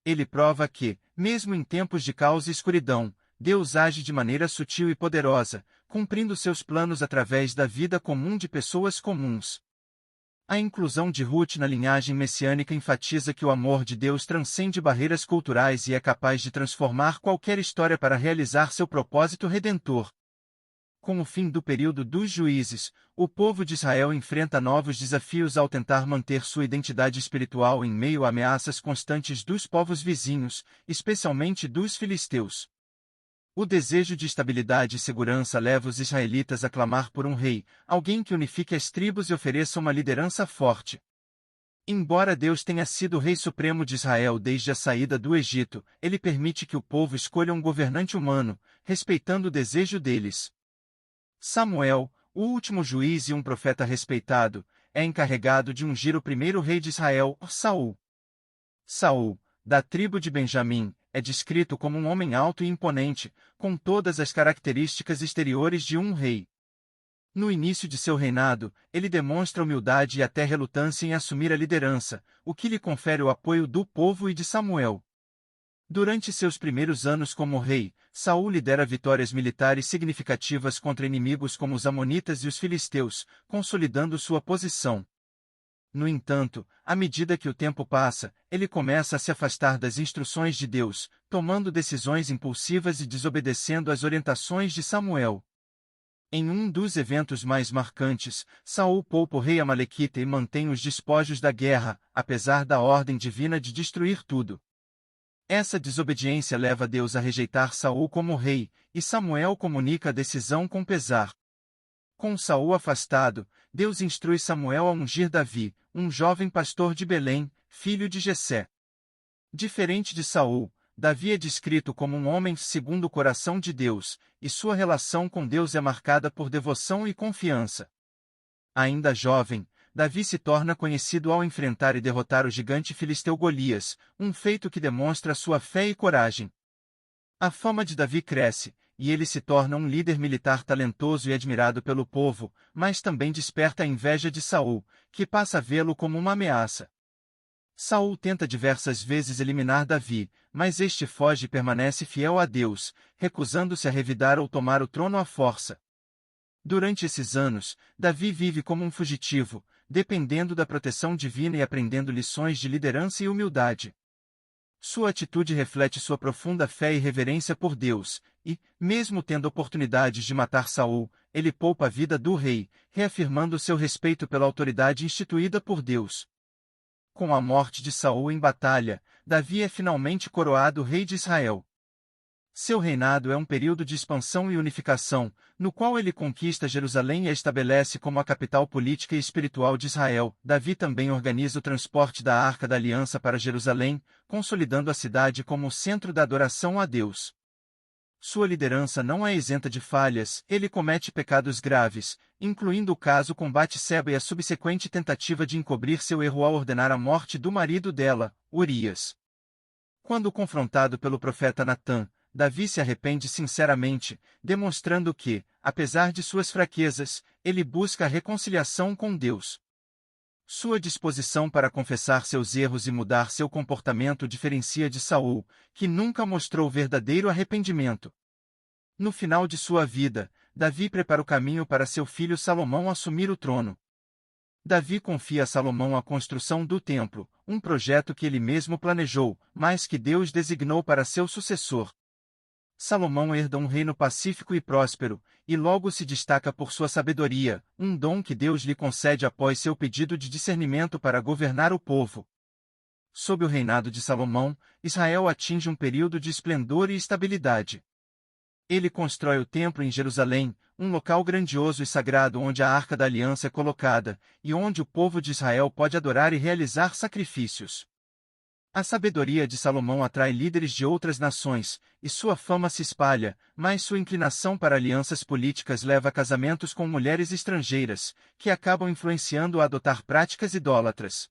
Speaker 1: Ele prova que, mesmo em tempos de caos e escuridão, Deus age de maneira sutil e poderosa, cumprindo seus planos através da vida comum de pessoas comuns. A inclusão de Ruth na linhagem messiânica enfatiza que o amor de Deus transcende barreiras culturais e é capaz de transformar qualquer história para realizar seu propósito redentor. Com o fim do período dos juízes, o povo de Israel enfrenta novos desafios ao tentar manter sua identidade espiritual em meio a ameaças constantes dos povos vizinhos, especialmente dos filisteus. O desejo de estabilidade e segurança leva os israelitas a clamar por um rei, alguém que unifique as tribos e ofereça uma liderança forte. Embora Deus tenha sido o Rei Supremo de Israel desde a saída do Egito, ele permite que o povo escolha um governante humano, respeitando o desejo deles. Samuel, o último juiz e um profeta respeitado, é encarregado de ungir o primeiro rei de Israel, Saul. Saul, da tribo de Benjamim, é descrito como um homem alto e imponente, com todas as características exteriores de um rei. No início de seu reinado, ele demonstra humildade e até relutância em assumir a liderança, o que lhe confere o apoio do povo e de Samuel. Durante seus primeiros anos como rei, Saul lidera vitórias militares significativas contra inimigos como os amonitas e os filisteus, consolidando sua posição. No entanto, à medida que o tempo passa, ele começa a se afastar das instruções de Deus, tomando decisões impulsivas e desobedecendo às orientações de Samuel. Em um dos eventos mais marcantes, Saul poupa o rei Amalequita e mantém os despojos da guerra, apesar da ordem divina de destruir tudo. Essa desobediência leva Deus a rejeitar Saul como rei, e Samuel comunica a decisão com pesar. Com Saul afastado, Deus instrui Samuel a ungir Davi, um jovem pastor de Belém, filho de Jessé. Diferente de Saul, Davi é descrito como um homem segundo o coração de Deus, e sua relação com Deus é marcada por devoção e confiança. Ainda jovem, Davi se torna conhecido ao enfrentar e derrotar o gigante filisteu Golias, um feito que demonstra sua fé e coragem. A fama de Davi cresce, e ele se torna um líder militar talentoso e admirado pelo povo, mas também desperta a inveja de Saul, que passa a vê-lo como uma ameaça. Saul tenta diversas vezes eliminar Davi, mas este foge e permanece fiel a Deus, recusando-se a revidar ou tomar o trono à força. Durante esses anos, Davi vive como um fugitivo, dependendo da proteção divina e aprendendo lições de liderança e humildade. Sua atitude reflete sua profunda fé e reverência por Deus, e, mesmo tendo oportunidades de matar Saul, ele poupa a vida do rei, reafirmando seu respeito pela autoridade instituída por Deus. Com a morte de Saul em batalha, Davi é finalmente coroado rei de Israel. Seu reinado é um período de expansão e unificação, no qual ele conquista Jerusalém e a estabelece como a capital política e espiritual de Israel. Davi também organiza o transporte da Arca da Aliança para Jerusalém, consolidando a cidade como o centro da adoração a Deus. Sua liderança não é isenta de falhas, ele comete pecados graves, incluindo o caso com Batseba e a subsequente tentativa de encobrir seu erro ao ordenar a morte do marido dela, Urias. Quando confrontado pelo profeta Natã, Davi se arrepende sinceramente, demonstrando que, apesar de suas fraquezas, ele busca a reconciliação com Deus. Sua disposição para confessar seus erros e mudar seu comportamento diferencia de Saul, que nunca mostrou verdadeiro arrependimento. No final de sua vida, Davi prepara o caminho para seu filho Salomão assumir o trono. Davi confia a Salomão a construção do templo, um projeto que ele mesmo planejou, mas que Deus designou para seu sucessor. Salomão herda um reino pacífico e próspero, e logo se destaca por sua sabedoria, um dom que Deus lhe concede após seu pedido de discernimento para governar o povo. Sob o reinado de Salomão, Israel atinge um período de esplendor e estabilidade. Ele constrói o templo em Jerusalém, um local grandioso e sagrado onde a Arca da Aliança é colocada, e onde o povo de Israel pode adorar e realizar sacrifícios. A sabedoria de Salomão atrai líderes de outras nações, e sua fama se espalha, mas sua inclinação para alianças políticas leva a casamentos com mulheres estrangeiras, que acabam influenciando-o a adotar práticas idólatras.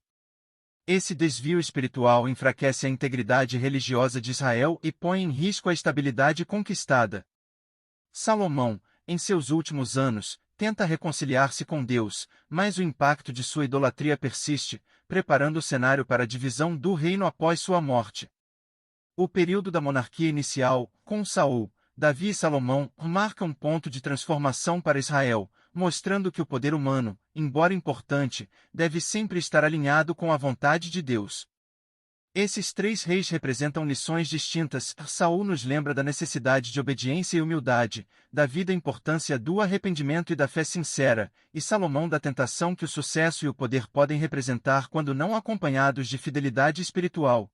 Speaker 1: Esse desvio espiritual enfraquece a integridade religiosa de Israel e põe em risco a estabilidade conquistada. Salomão, em seus últimos anos, tenta reconciliar-se com Deus, mas o impacto de sua idolatria persiste, preparando o cenário para a divisão do reino após sua morte. O período da monarquia inicial, com Saul, Davi e Salomão, marca um ponto de transformação para Israel, mostrando que o poder humano, embora importante, deve sempre estar alinhado com a vontade de Deus. Esses três reis representam lições distintas. Saul nos lembra da necessidade de obediência e humildade, Davi da importância do arrependimento e da fé sincera, e Salomão da tentação que o sucesso e o poder podem representar quando não acompanhados de fidelidade espiritual.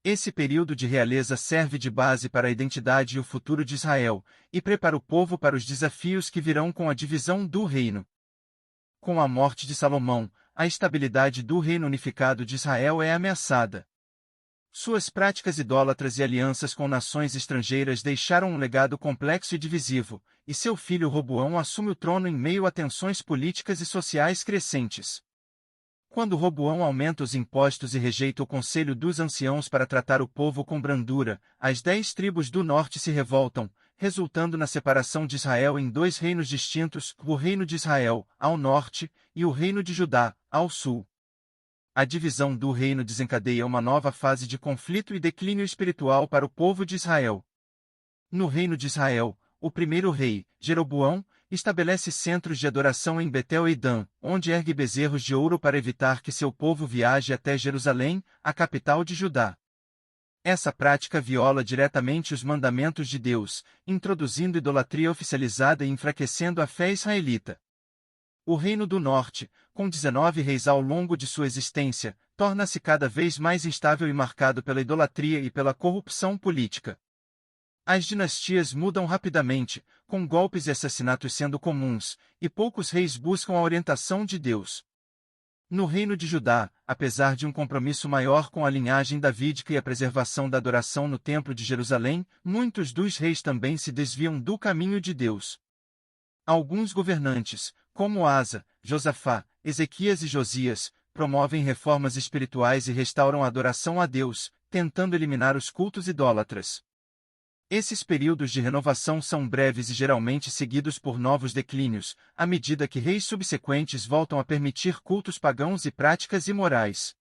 Speaker 1: Esse período de realeza serve de base para a identidade e o futuro de Israel, e prepara o povo para os desafios que virão com a divisão do reino. Com a morte de Salomão, a estabilidade do reino unificado de Israel é ameaçada. Suas práticas idólatras e alianças com nações estrangeiras deixaram um legado complexo e divisivo, e seu filho Roboão assume o trono em meio a tensões políticas e sociais crescentes. Quando Roboão aumenta os impostos e rejeita o conselho dos anciãos para tratar o povo com brandura, as 10 tribos do norte se revoltam, resultando na separação de Israel em dois reinos distintos, o reino de Israel, ao norte, e o reino de Judá, ao sul. A divisão do reino desencadeia uma nova fase de conflito e declínio espiritual para o povo de Israel. No reino de Israel, o primeiro rei, Jeroboão, estabelece centros de adoração em Betel e Dan, onde ergue bezerros de ouro para evitar que seu povo viaje até Jerusalém, a capital de Judá. Essa prática viola diretamente os mandamentos de Deus, introduzindo idolatria oficializada e enfraquecendo a fé israelita. O Reino do Norte, com 19 reis ao longo de sua existência, torna-se cada vez mais instável e marcado pela idolatria e pela corrupção política. As dinastias mudam rapidamente, com golpes e assassinatos sendo comuns, e poucos reis buscam a orientação de Deus. No reino de Judá, apesar de um compromisso maior com a linhagem davídica e a preservação da adoração no Templo de Jerusalém, muitos dos reis também se desviam do caminho de Deus. Alguns governantes, como Asa, Josafá, Ezequias e Josias, promovem reformas espirituais e restauram a adoração a Deus, tentando eliminar os cultos idólatras. Esses períodos de renovação são breves e geralmente seguidos por novos declínios, à medida que reis subsequentes voltam a permitir cultos pagãos e práticas imorais.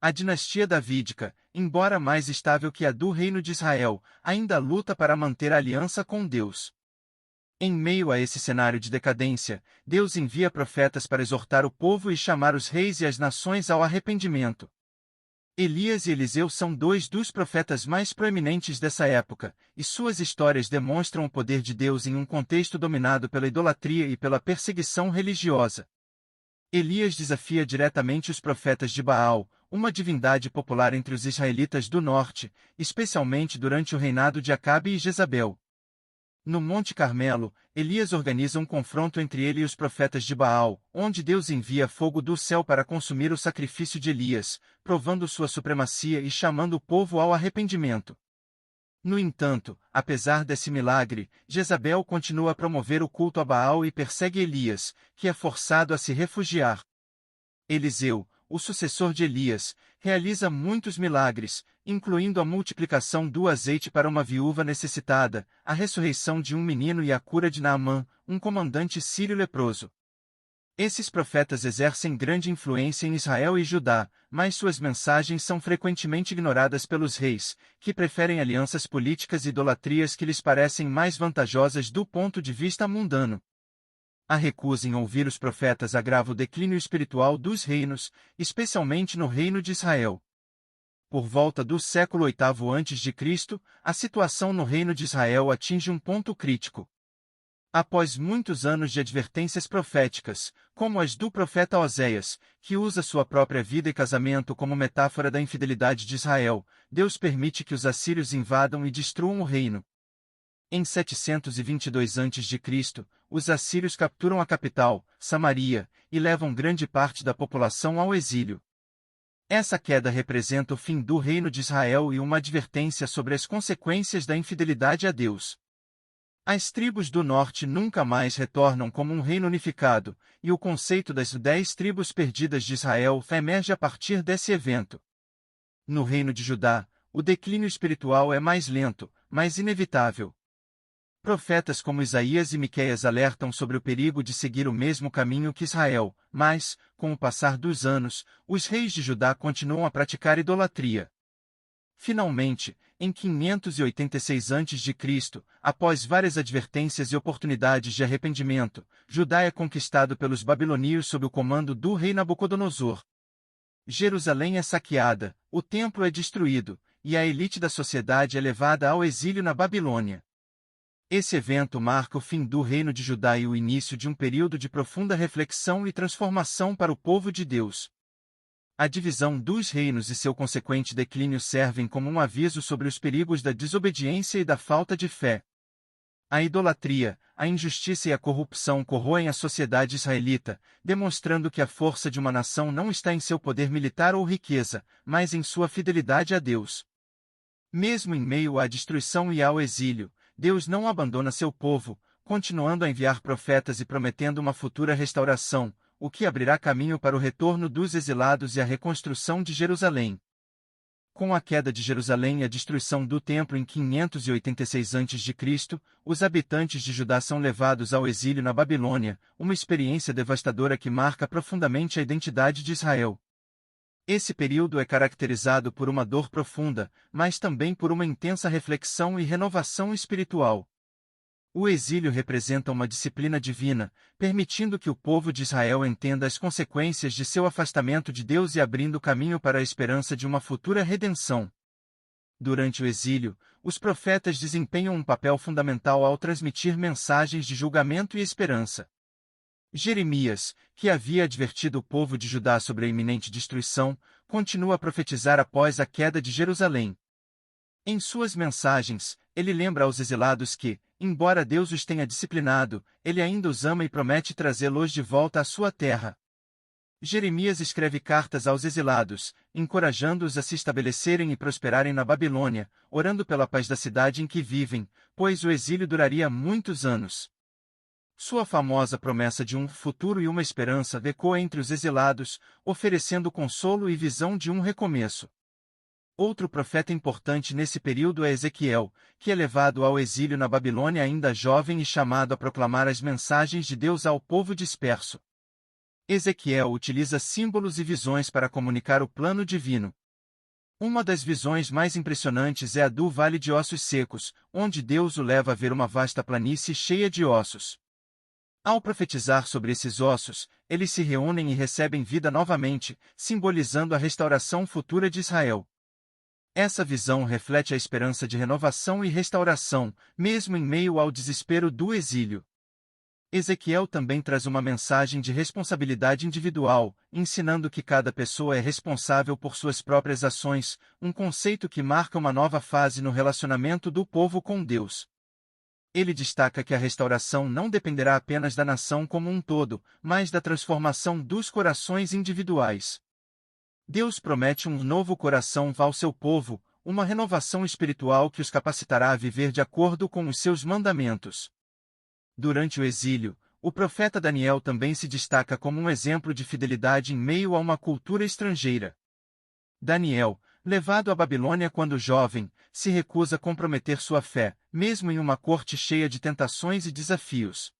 Speaker 1: A dinastia davídica, embora mais estável que a do reino de Israel, ainda luta para manter a aliança com Deus. Em meio a esse cenário de decadência, Deus envia profetas para exortar o povo e chamar os reis e as nações ao arrependimento. Elias e Eliseu são dois dos profetas mais proeminentes dessa época, e suas histórias demonstram o poder de Deus em um contexto dominado pela idolatria e pela perseguição religiosa. Elias desafia diretamente os profetas de Baal, uma divindade popular entre os israelitas do norte, especialmente durante o reinado de Acabe e Jezabel. No Monte Carmelo, Elias organiza um confronto entre ele e os profetas de Baal, onde Deus envia fogo do céu para consumir o sacrifício de Elias, provando sua supremacia e chamando o povo ao arrependimento. No entanto, apesar desse milagre, Jezabel continua a promover o culto a Baal e persegue Elias, que é forçado a se refugiar. Eliseu, o sucessor de Elias, realiza muitos milagres, incluindo a multiplicação do azeite para uma viúva necessitada, a ressurreição de um menino e a cura de Naamã, um comandante sírio leproso. Esses profetas exercem grande influência em Israel e Judá, mas suas mensagens são frequentemente ignoradas pelos reis, que preferem alianças políticas e idolatrias que lhes parecem mais vantajosas do ponto de vista mundano. A recusa em ouvir os profetas agrava o declínio espiritual dos reinos, especialmente no reino de Israel. Por volta do século VIII a.C., a situação no reino de Israel atinge um ponto crítico. Após muitos anos de advertências proféticas, como as do profeta Oséias, que usa sua própria vida e casamento como metáfora da infidelidade de Israel, Deus permite que os assírios invadam e destruam o reino. Em 722 a.C., os assírios capturam a capital, Samaria, e levam grande parte da população ao exílio. Essa queda representa o fim do reino de Israel e uma advertência sobre as consequências da infidelidade a Deus. As tribos do norte nunca mais retornam como um reino unificado, e o conceito das 10 tribos perdidas de Israel emerge a partir desse evento. No reino de Judá, o declínio espiritual é mais lento, mas inevitável. Profetas como Isaías e Miqueias alertam sobre o perigo de seguir o mesmo caminho que Israel, mas, com o passar dos anos, os reis de Judá continuam a praticar idolatria. Finalmente, em 586 a.C., após várias advertências e oportunidades de arrependimento, Judá é conquistado pelos babilônios sob o comando do rei Nabucodonosor. Jerusalém é saqueada, o templo é destruído, e a elite da sociedade é levada ao exílio na Babilônia. Esse evento marca o fim do reino de Judá e o início de um período de profunda reflexão e transformação para o povo de Deus. A divisão dos reinos e seu consequente declínio servem como um aviso sobre os perigos da desobediência e da falta de fé. A idolatria, a injustiça e a corrupção corroem a sociedade israelita, demonstrando que a força de uma nação não está em seu poder militar ou riqueza, mas em sua fidelidade a Deus. Mesmo em meio à destruição e ao exílio, Deus não abandona seu povo, continuando a enviar profetas e prometendo uma futura restauração, o que abrirá caminho para o retorno dos exilados e a reconstrução de Jerusalém. Com a queda de Jerusalém e a destruição do templo em 586 a.C., os habitantes de Judá são levados ao exílio na Babilônia, uma experiência devastadora que marca profundamente a identidade de Israel. Esse período é caracterizado por uma dor profunda, mas também por uma intensa reflexão e renovação espiritual. O exílio representa uma disciplina divina, permitindo que o povo de Israel entenda as consequências de seu afastamento de Deus e abrindo caminho para a esperança de uma futura redenção. Durante o exílio, os profetas desempenham um papel fundamental ao transmitir mensagens de julgamento e esperança. Jeremias, que havia advertido o povo de Judá sobre a iminente destruição, continua a profetizar após a queda de Jerusalém. Em suas mensagens, ele lembra aos exilados que, embora Deus os tenha disciplinado, ele ainda os ama e promete trazê-los de volta à sua terra. Jeremias escreve cartas aos exilados, encorajando-os a se estabelecerem e prosperarem na Babilônia, orando pela paz da cidade em que vivem, pois o exílio duraria muitos anos. Sua famosa promessa de um futuro e uma esperança ecoa entre os exilados, oferecendo consolo e visão de um recomeço. Outro profeta importante nesse período é Ezequiel, que é levado ao exílio na Babilônia ainda jovem e chamado a proclamar as mensagens de Deus ao povo disperso. Ezequiel utiliza símbolos e visões para comunicar o plano divino. Uma das visões mais impressionantes é a do Vale de Ossos Secos, onde Deus o leva a ver uma vasta planície cheia de ossos. Ao profetizar sobre esses ossos, eles se reúnem e recebem vida novamente, simbolizando a restauração futura de Israel. Essa visão reflete a esperança de renovação e restauração, mesmo em meio ao desespero do exílio. Ezequiel também traz uma mensagem de responsabilidade individual, ensinando que cada pessoa é responsável por suas próprias ações, um conceito que marca uma nova fase no relacionamento do povo com Deus. Ele destaca que a restauração não dependerá apenas da nação como um todo, mas da transformação dos corações individuais. Deus promete um novo coração ao seu povo, uma renovação espiritual que os capacitará a viver de acordo com os seus mandamentos. Durante o exílio, o profeta Daniel também se destaca como um exemplo de fidelidade em meio a uma cultura estrangeira. Daniel, levado à Babilônia quando jovem, se recusa a comprometer sua fé, mesmo em uma corte cheia de tentações e desafios.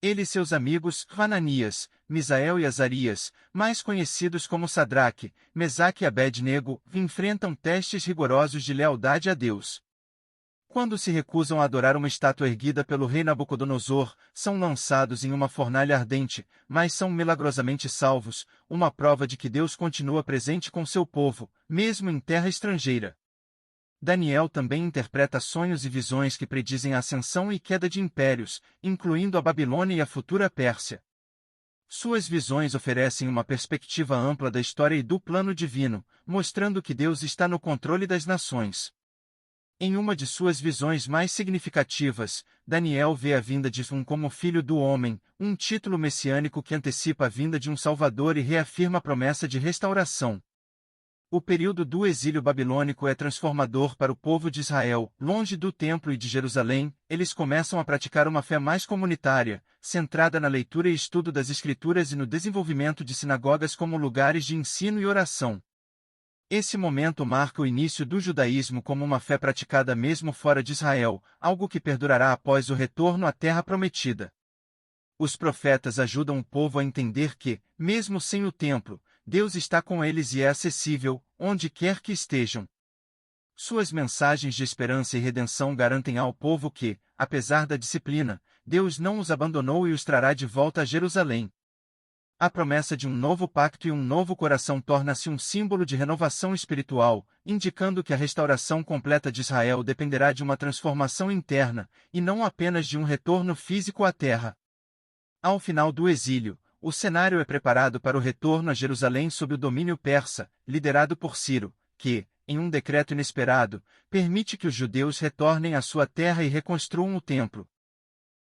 Speaker 1: Ele e seus amigos, Hananias, Misael e Azarias, mais conhecidos como Sadraque, Mesaque e Abed-nego, enfrentam testes rigorosos de lealdade a Deus. Quando se recusam a adorar uma estátua erguida pelo rei Nabucodonosor, são lançados em uma fornalha ardente, mas são milagrosamente salvos, uma prova de que Deus continua presente com seu povo, mesmo em terra estrangeira. Daniel também interpreta sonhos e visões que predizem a ascensão e queda de impérios, incluindo a Babilônia e a futura Pérsia. Suas visões oferecem uma perspectiva ampla da história e do plano divino, mostrando que Deus está no controle das nações. Em uma de suas visões mais significativas, Daniel vê a vinda de um como filho do homem, um título messiânico que antecipa a vinda de um Salvador e reafirma a promessa de restauração. O período do exílio babilônico é transformador para o povo de Israel. Longe do templo e de Jerusalém, eles começam a praticar uma fé mais comunitária, centrada na leitura e estudo das Escrituras e no desenvolvimento de sinagogas como lugares de ensino e oração. Esse momento marca o início do judaísmo como uma fé praticada mesmo fora de Israel, algo que perdurará após o retorno à Terra Prometida. Os profetas ajudam o povo a entender que, mesmo sem o templo, Deus está com eles e é acessível, onde quer que estejam. Suas mensagens de esperança e redenção garantem ao povo que, apesar da disciplina, Deus não os abandonou e os trará de volta a Jerusalém. A promessa de um novo pacto e um novo coração torna-se um símbolo de renovação espiritual, indicando que a restauração completa de Israel dependerá de uma transformação interna, e não apenas de um retorno físico à terra. Ao final do exílio, o cenário é preparado para o retorno a Jerusalém sob o domínio persa, liderado por Ciro, que, em um decreto inesperado, permite que os judeus retornem à sua terra e reconstruam o templo.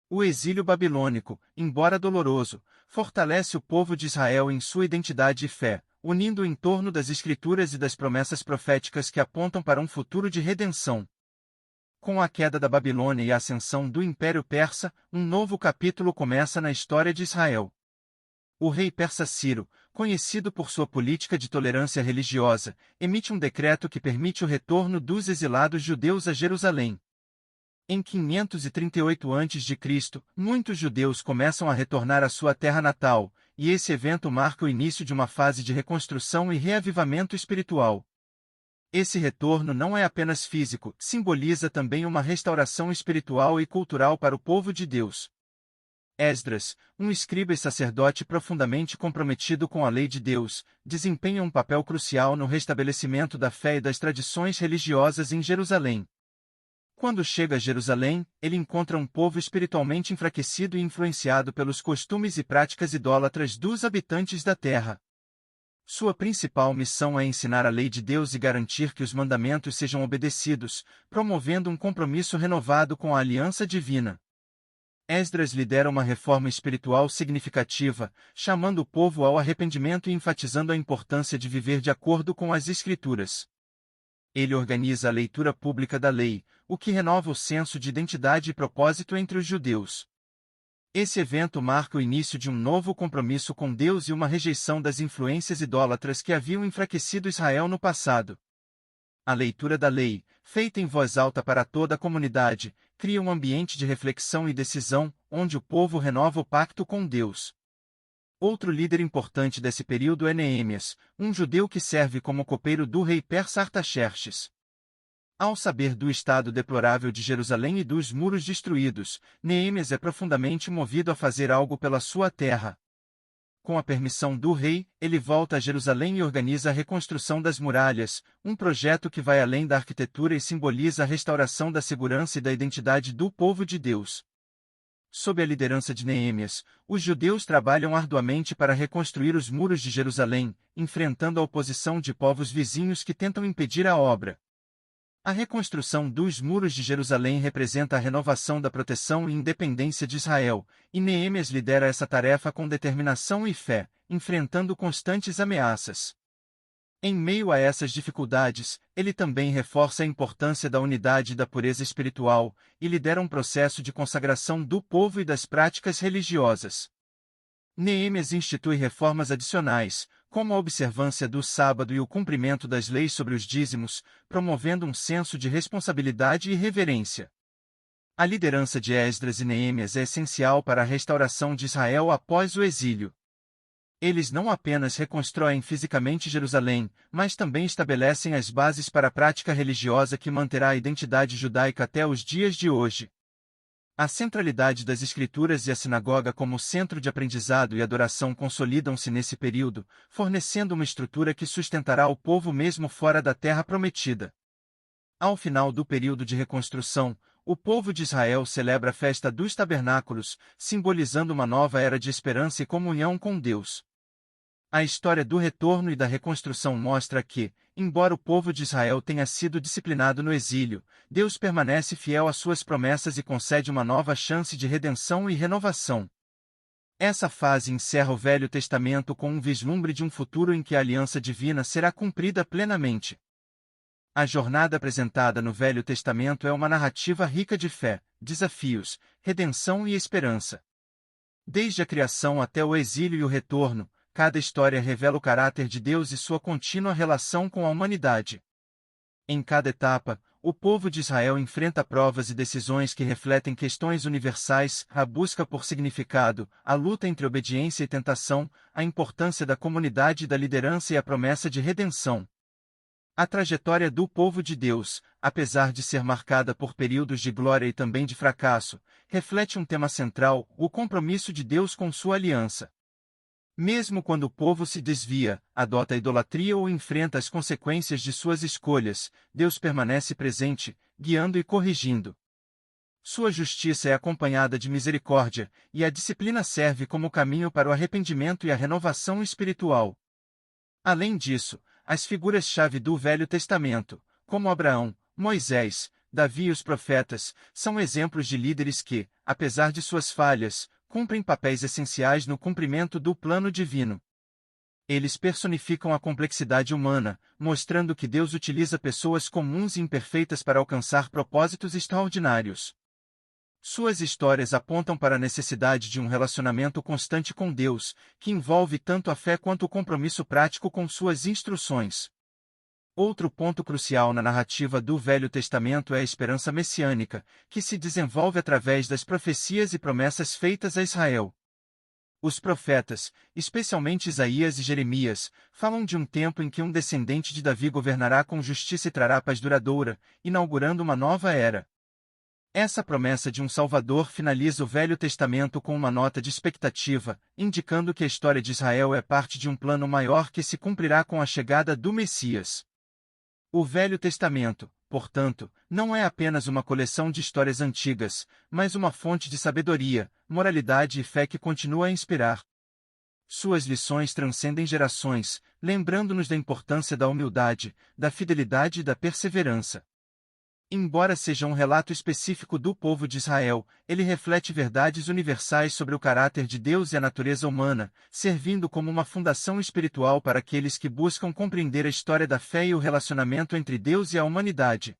Speaker 1: O exílio babilônico, embora doloroso, fortalece o povo de Israel em sua identidade e fé, unindo-o em torno das Escrituras e das promessas proféticas que apontam para um futuro de redenção. Com a queda da Babilônia e a ascensão do Império Persa, um novo capítulo começa na história de Israel. O rei persa Ciro, conhecido por sua política de tolerância religiosa, emite um decreto que permite o retorno dos exilados judeus a Jerusalém. Em 538 a.C., muitos judeus começam a retornar à sua terra natal, e esse evento marca o início de uma fase de reconstrução e reavivamento espiritual. Esse retorno não é apenas físico, simboliza também uma restauração espiritual e cultural para o povo de Deus. Esdras, um escriba e sacerdote profundamente comprometido com a lei de Deus, desempenha um papel crucial no restabelecimento da fé e das tradições religiosas em Jerusalém. Quando chega a Jerusalém, ele encontra um povo espiritualmente enfraquecido e influenciado pelos costumes e práticas idólatras dos habitantes da terra. Sua principal missão é ensinar a lei de Deus e garantir que os mandamentos sejam obedecidos, promovendo um compromisso renovado com a aliança divina. Esdras lidera uma reforma espiritual significativa, chamando o povo ao arrependimento e enfatizando a importância de viver de acordo com as Escrituras. Ele organiza a leitura pública da lei, o que renova o senso de identidade e propósito entre os judeus. Esse evento marca o início de um novo compromisso com Deus e uma rejeição das influências idólatras que haviam enfraquecido Israel no passado. A leitura da lei, feita em voz alta para toda a comunidade, cria um ambiente de reflexão e decisão, onde o povo renova o pacto com Deus. Outro líder importante desse período é Neemias, um judeu que serve como copeiro do rei persa Artaxerxes. Ao saber do estado deplorável de Jerusalém e dos muros destruídos, Neemias é profundamente movido a fazer algo pela sua terra. Com a permissão do rei, ele volta a Jerusalém e organiza a reconstrução das muralhas, um projeto que vai além da arquitetura e simboliza a restauração da segurança e da identidade do povo de Deus. Sob a liderança de Neemias, os judeus trabalham arduamente para reconstruir os muros de Jerusalém, enfrentando a oposição de povos vizinhos que tentam impedir a obra. A reconstrução dos muros de Jerusalém representa a renovação da proteção e independência de Israel, e Neemias lidera essa tarefa com determinação e fé, enfrentando constantes ameaças. Em meio a essas dificuldades, ele também reforça a importância da unidade e da pureza espiritual, e lidera um processo de consagração do povo e das práticas religiosas. Neemias institui reformas adicionais, como a observância do sábado e o cumprimento das leis sobre os dízimos, promovendo um senso de responsabilidade e reverência. A liderança de Esdras e Neemias é essencial para a restauração de Israel após o exílio. Eles não apenas reconstroem fisicamente Jerusalém, mas também estabelecem as bases para a prática religiosa que manterá a identidade judaica até os dias de hoje. A centralidade das Escrituras e a sinagoga como centro de aprendizado e adoração consolidam-se nesse período, fornecendo uma estrutura que sustentará o povo mesmo fora da terra prometida. Ao final do período de reconstrução, o povo de Israel celebra a festa dos tabernáculos, simbolizando uma nova era de esperança e comunhão com Deus. A história do retorno e da reconstrução mostra que, embora o povo de Israel tenha sido disciplinado no exílio, Deus permanece fiel às suas promessas e concede uma nova chance de redenção e renovação. Essa fase encerra o Velho Testamento com um vislumbre de um futuro em que a aliança divina será cumprida plenamente. A jornada apresentada no Velho Testamento é uma narrativa rica de fé, desafios, redenção e esperança. Desde a criação até o exílio e o retorno, cada história revela o caráter de Deus e sua contínua relação com a humanidade. Em cada etapa, o povo de Israel enfrenta provas e decisões que refletem questões universais, a busca por significado, a luta entre obediência e tentação, a importância da comunidade e da liderança e a promessa de redenção. A trajetória do povo de Deus, apesar de ser marcada por períodos de glória e também de fracasso, reflete um tema central, o compromisso de Deus com sua aliança. Mesmo quando o povo se desvia, adota a idolatria ou enfrenta as consequências de suas escolhas, Deus permanece presente, guiando e corrigindo. Sua justiça é acompanhada de misericórdia, e a disciplina serve como caminho para o arrependimento e a renovação espiritual. Além disso, as figuras-chave do Velho Testamento, como Abraão, Moisés, Davi e os profetas, são exemplos de líderes que, apesar de suas falhas, cumprem papéis essenciais no cumprimento do plano divino. Eles personificam a complexidade humana, mostrando que Deus utiliza pessoas comuns e imperfeitas para alcançar propósitos extraordinários. Suas histórias apontam para a necessidade de um relacionamento constante com Deus, que envolve tanto a fé quanto o compromisso prático com suas instruções. Outro ponto crucial na narrativa do Velho Testamento é a esperança messiânica, que se desenvolve através das profecias e promessas feitas a Israel. Os profetas, especialmente Isaías e Jeremias, falam de um tempo em que um descendente de Davi governará com justiça e trará paz duradoura, inaugurando uma nova era. Essa promessa de um Salvador finaliza o Velho Testamento com uma nota de expectativa, indicando que a história de Israel é parte de um plano maior que se cumprirá com a chegada do Messias. O Velho Testamento, portanto, não é apenas uma coleção de histórias antigas, mas uma fonte de sabedoria, moralidade e fé que continua a inspirar. Suas lições transcendem gerações, lembrando-nos da importância da humildade, da fidelidade e da perseverança. Embora seja um relato específico do povo de Israel, ele reflete verdades universais sobre o caráter de Deus e a natureza humana, servindo como uma fundação espiritual para aqueles que buscam compreender a história da fé e o relacionamento entre Deus e a humanidade.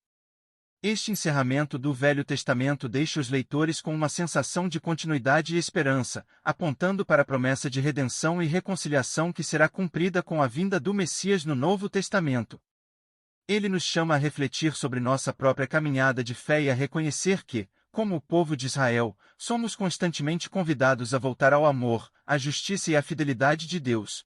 Speaker 1: Este encerramento do Velho Testamento deixa os leitores com uma sensação de continuidade e esperança, apontando para a promessa de redenção e reconciliação que será cumprida com a vinda do Messias no Novo Testamento. Ele nos chama a refletir sobre nossa própria caminhada de fé e a reconhecer que, como o povo de Israel, somos constantemente convidados a voltar ao amor, à justiça e à fidelidade de Deus.